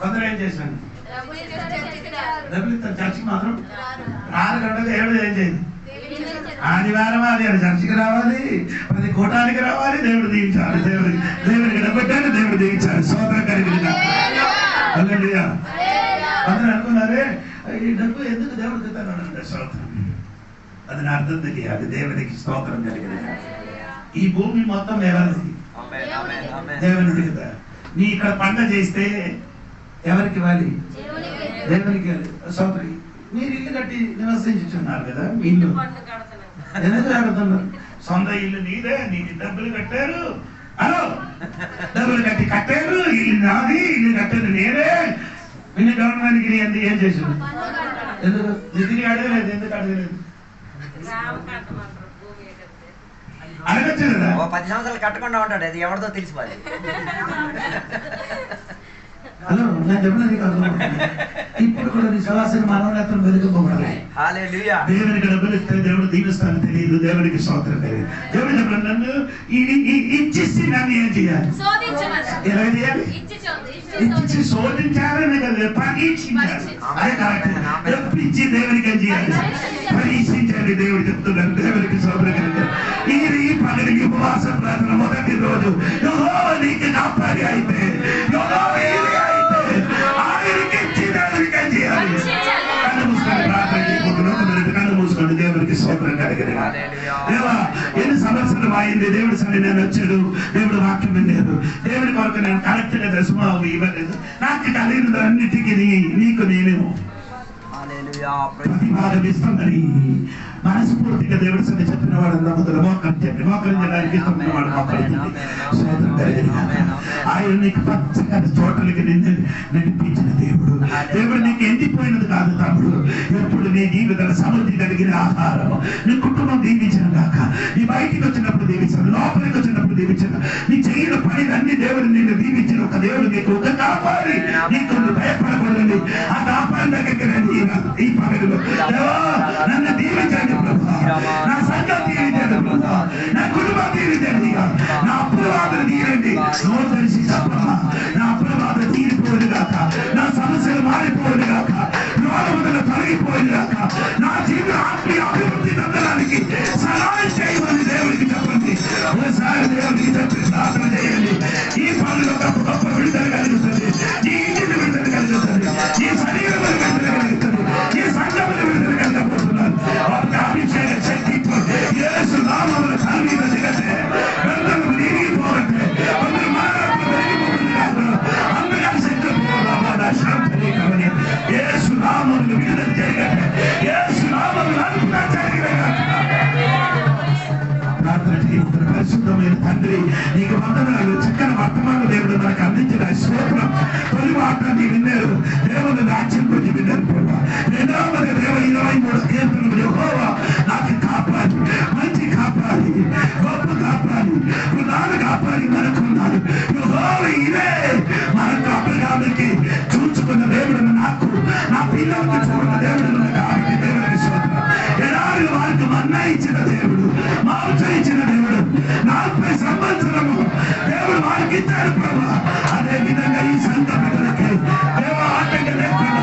కొందరు ఏం చేశాను? డబ్బులు ఇస్తారు, చర్చికి మాత్రం రారు కదా. దేవుడు ఏం చేయాలి? ఆదివారం ఆదివారం చర్చికి రావాలి, 10 కోటానికి రావాలి, దేవుడు దీవించాలి. దేవుడికి డబ్బెట్టాలి, దేవుడు దీవించాలి. స్తోత్రం కలిగిన హల్లెలూయా. అందరూ అనుకున్నారే ఈ డబ్బు ఎందుకు దేవుడికి ఇస్తానంటే స్తోత్రం. అది నా అర్థం తెలియాలి. దేవుడికి స్తోత్రం కలిగిన. ఈ భూమి మొత్తం ఎవరిది? దేవునికి కదా. నీ ఇక్కడ పంట చేస్తే ఎవరికి ఇవ్వాలి? దేవునికి. స్తోత్రం. మీరు ఇల్లు కట్టి నివసించుతున్నారు కదా, మీ ఇల్లు ఎందుకు కడుతున్నారు? సొంత ఇల్లు నీదే, నీకు డబ్బులు కట్టారు. హలో, డబ్బులు కట్టారు, ఇల్లు నాది, ఇల్లు కట్టారు నేనే. నిన్ను గవర్నమెంట్కి నీ ఎందుకు ఏం చేసాడు? ఎందుకు నిధిని అడగలేదు? ఎందుకు అడగలేదు? అడగచ్చు కదా. 10 సంవత్సరాలు కట్టకుండా ఉంటాడు, అది ఎవరితో తెలిసిపోయి. హలో, నేను చెప్పినది కాదు. ఇప్పుడు కూడా నీ శ్వాసను మనోనేత్రం వెలుగుకోవాలి. హల్లెలూయా. దేవునికి డబ్బులు ఇస్తే దేవుడు దీవిస్తాను తెలియదు. దేవునికి స్తోత్రం తెలియదు. దేవుడు చెప్పిన నన్ను ఇచ్చేసి నన్ను ఏం చేయాలి? ఎలా చేయాలి? ఇచ్చి శోధించాలని కదా, పరీక్షించాలి. అదే కరెక్ట్. డబ్బిచ్చి దేవునికి ఏం చేయాలి? పరీక్షించాలి. దేవుడు చెప్తున్నాడు. దేవునికి స్తోత్రం కలిగారు. ఈ పగలికి ఉపవాస ప్రార్థన మొదటి రోజు యెహోవా నీకు కాపరి అయితే, యెహోవా ఈరే అయితే ఆయనకి ఇచ్చి దేవునికి ఏం చేయాలి? కళ్ళు మూసుకొని ప్రార్థన చేయబోతున్నాం. కళ్ళు మూసుకొని దేవునికి స్తోత్రం కలిగిన. దేవా, ఎన్ని సంవత్సరం అయింది దేవుడి సన్ని నేను వచ్చాడు, దేవుడు వాక్యం వినలేదు, దేవుడి కొరకు నేను కరెక్ట్ గా దశమభాగం ఇవ్వలేదు. నాకు కలిగిన అన్నిటికీ నీకు నేనేమో ప్రతిభాగం ఇస్తామని మనస్ఫూర్తిగా దేవుడి సన్ని చెప్పిన వాడు నమ్ముదల మోకరించడానికి ఇష్టమైన వాడు మోకరించండి. స్తోత్రం కలిగిన. ఆయన నీకు పచ్చగా చోటలకి నిన్ను నడిపించిన దేవుడు. దేవుడు నీకు ఎండిపోయినది కాదు తమ్ముడు. ఎప్పుడు నీ జీవితాల సమృద్ధి కలిగిన ఆహారం నీ కుటుంబం దీవించిన కాక, నీ బయటికి వచ్చినప్పుడు దీవించాను, లోపలికి వచ్చినప్పుడు దీవించాను, నీ చేయన పనిలన్నీ దేవుడు నిన్ను దీవించిన ఒక దేవుడు నీకు ఒక కాపాడి, నీకు భయపడకూడదు. ఆ కాపాడి దగ్గరికి రండి. ఈ పగలు నన్ను దీవించండి ప్రభా, నా సంఘం దీవించండి ప్రభా, నా కుటుంబం దీవించండి, నా అప్పుల బాధలు తీరండి. నోరు తెలిసి చెప్పమ్మా, నా అప్పుల బాధ తీరిపోయింది కాక, నా సమస్యలు మారిపోయింది కాక, రోగములు తొలగిపోయింది కాక, నా జీవిత ఆత్మీయ అభివృద్ధి చెందడానికి సహాయం చేయమని దేవుడికి చెప్పండి. ఒకసారి దేవుడికి చెప్పి ప్రార్థన చేయండి. ఈ పనులు గొప్ప విడుదల కలుగుతుంది, ఈ ఇంటిని విడుదల కలుగుతుంది, ఈ శరీరం విడుదల కలుగుతుంది, ఈ సంఘములు విడుదల కలగబోతున్నారు. ఒక అభిషేక శక్తి యేసు నామములో కలిగిన దిగతే, బంధము నీగిపోవట్లే, కొందరు మానవ దేవుడు మనకు అందించిన స్తోత్రం. తొలి మాట నీ విన్నారు, దేవుని రాజ్యం గురించి విన్నారు ప్రభా. రెండవది దేవ 23 కీర్తనలు, యెహోవా నాకు కాపాడి, మంచి కాపాడి, గొప్ప కాపాడి, పునాది కాపాడి మనకున్నాడు. యెహోవా ఇదే మనకు అబ్రహాముకి చూచుకున్న దేవుడు, నాకు నా పిల్లలకి చూడన్న దేవుడు కాబట్టి దేవుడికి స్తోత్రం. ఎడారి వారికి మన్నా ఇచ్చిన దేవుడు, మాంసం ఇచ్చిన దేవుడు, 40 సంవత్సరము దేవుడు వారికి ఇచ్చాడు ప్రభా. అదే విధంగా ఈ సంఘ బిడ్డలకి దేవ ఆటంక లేకుండా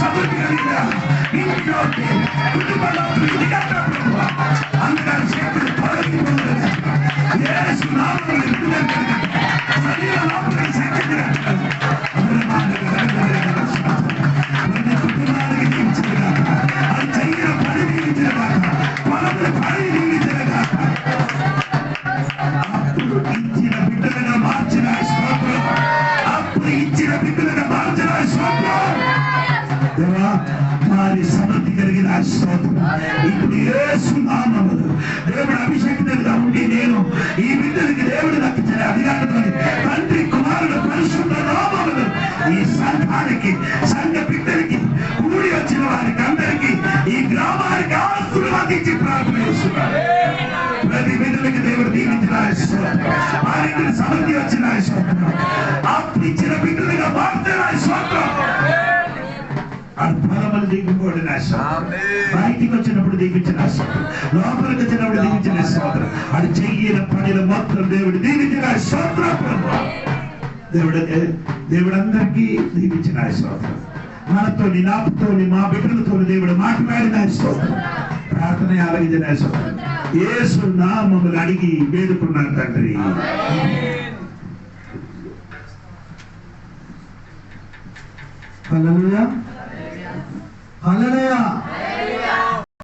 సమృద్ధి కలిగిన ఇంట్లోకి కుటుంబంలో ప్రీతి కట్ట ప్రభా. అందుకని శక్తులు తొలగిపోతుంది. యేసు నామములో విడుదల కలగట్టు. శరీర లోపల శక్తి కట్టాలి. కుటుంబానికి దీవించగా, అది చెయ్యిన పని దీవించగా, పొలంలో పని దీవించగా, అప్పుడు ఇచ్చిన బిడ్డలుగా మార్చిన స్తోత్రం. అప్పుడు ఇచ్చిన బిడ్డలుగా మార్చిన స్తోత్రం. దేవా వారి సమృద్ధి కలిగిన స్తోత్రం. ఇప్పుడు యేసు నామములో దేవుడు అభిషేకితుడిగా ఉండి నేను ఈ బిడ్డలకి దేవుడు నాకు ఇచ్చిన అధికారంతో తండ్రి కుమారుడు పరిశుద్ధ నామములో ఈ సంఘానికి, సంఘ బిడ్డలకి, కూడి వచ్చిన వారికి అందరికీ, ఈ గ్రామానికి ఆశీర్వదించి ప్రార్థన చేస్తున్నారు. ప్రతి బిడ్డలకి దేవుడు దీవించిన స్తోత్రం. వారికి సమృద్ధి వచ్చిన స్తోత్రం. అప్పుడు ఇచ్చిన బిడ్డలుగా మార్చిన స్తోత్రం. ఫలములు దిగిపోడిన స్తోత్రం. బయటికి వచ్చినప్పుడు దీవించిన స్తోత్రం. లోపలికి వచ్చినప్పుడు దీవించిన స్తోత్రం. అది చెయ్యిన పనిలో మొత్తం దేవుడు దీవించిన స్తోత్రం. దేవుడు అందరికీ దీవించిన స్తోత్రం. మనతోని, నాతోని, మా బిడ్డలతో దేవుడు మాట్లాడిన స్తోత్రం. ప్రార్థన ఆలగించిన స్తోత్రం. యేసు నామములు అడిగి వేడుకున్నాను తండ్రి. హల్లెలూయా, హల్లెలూయా.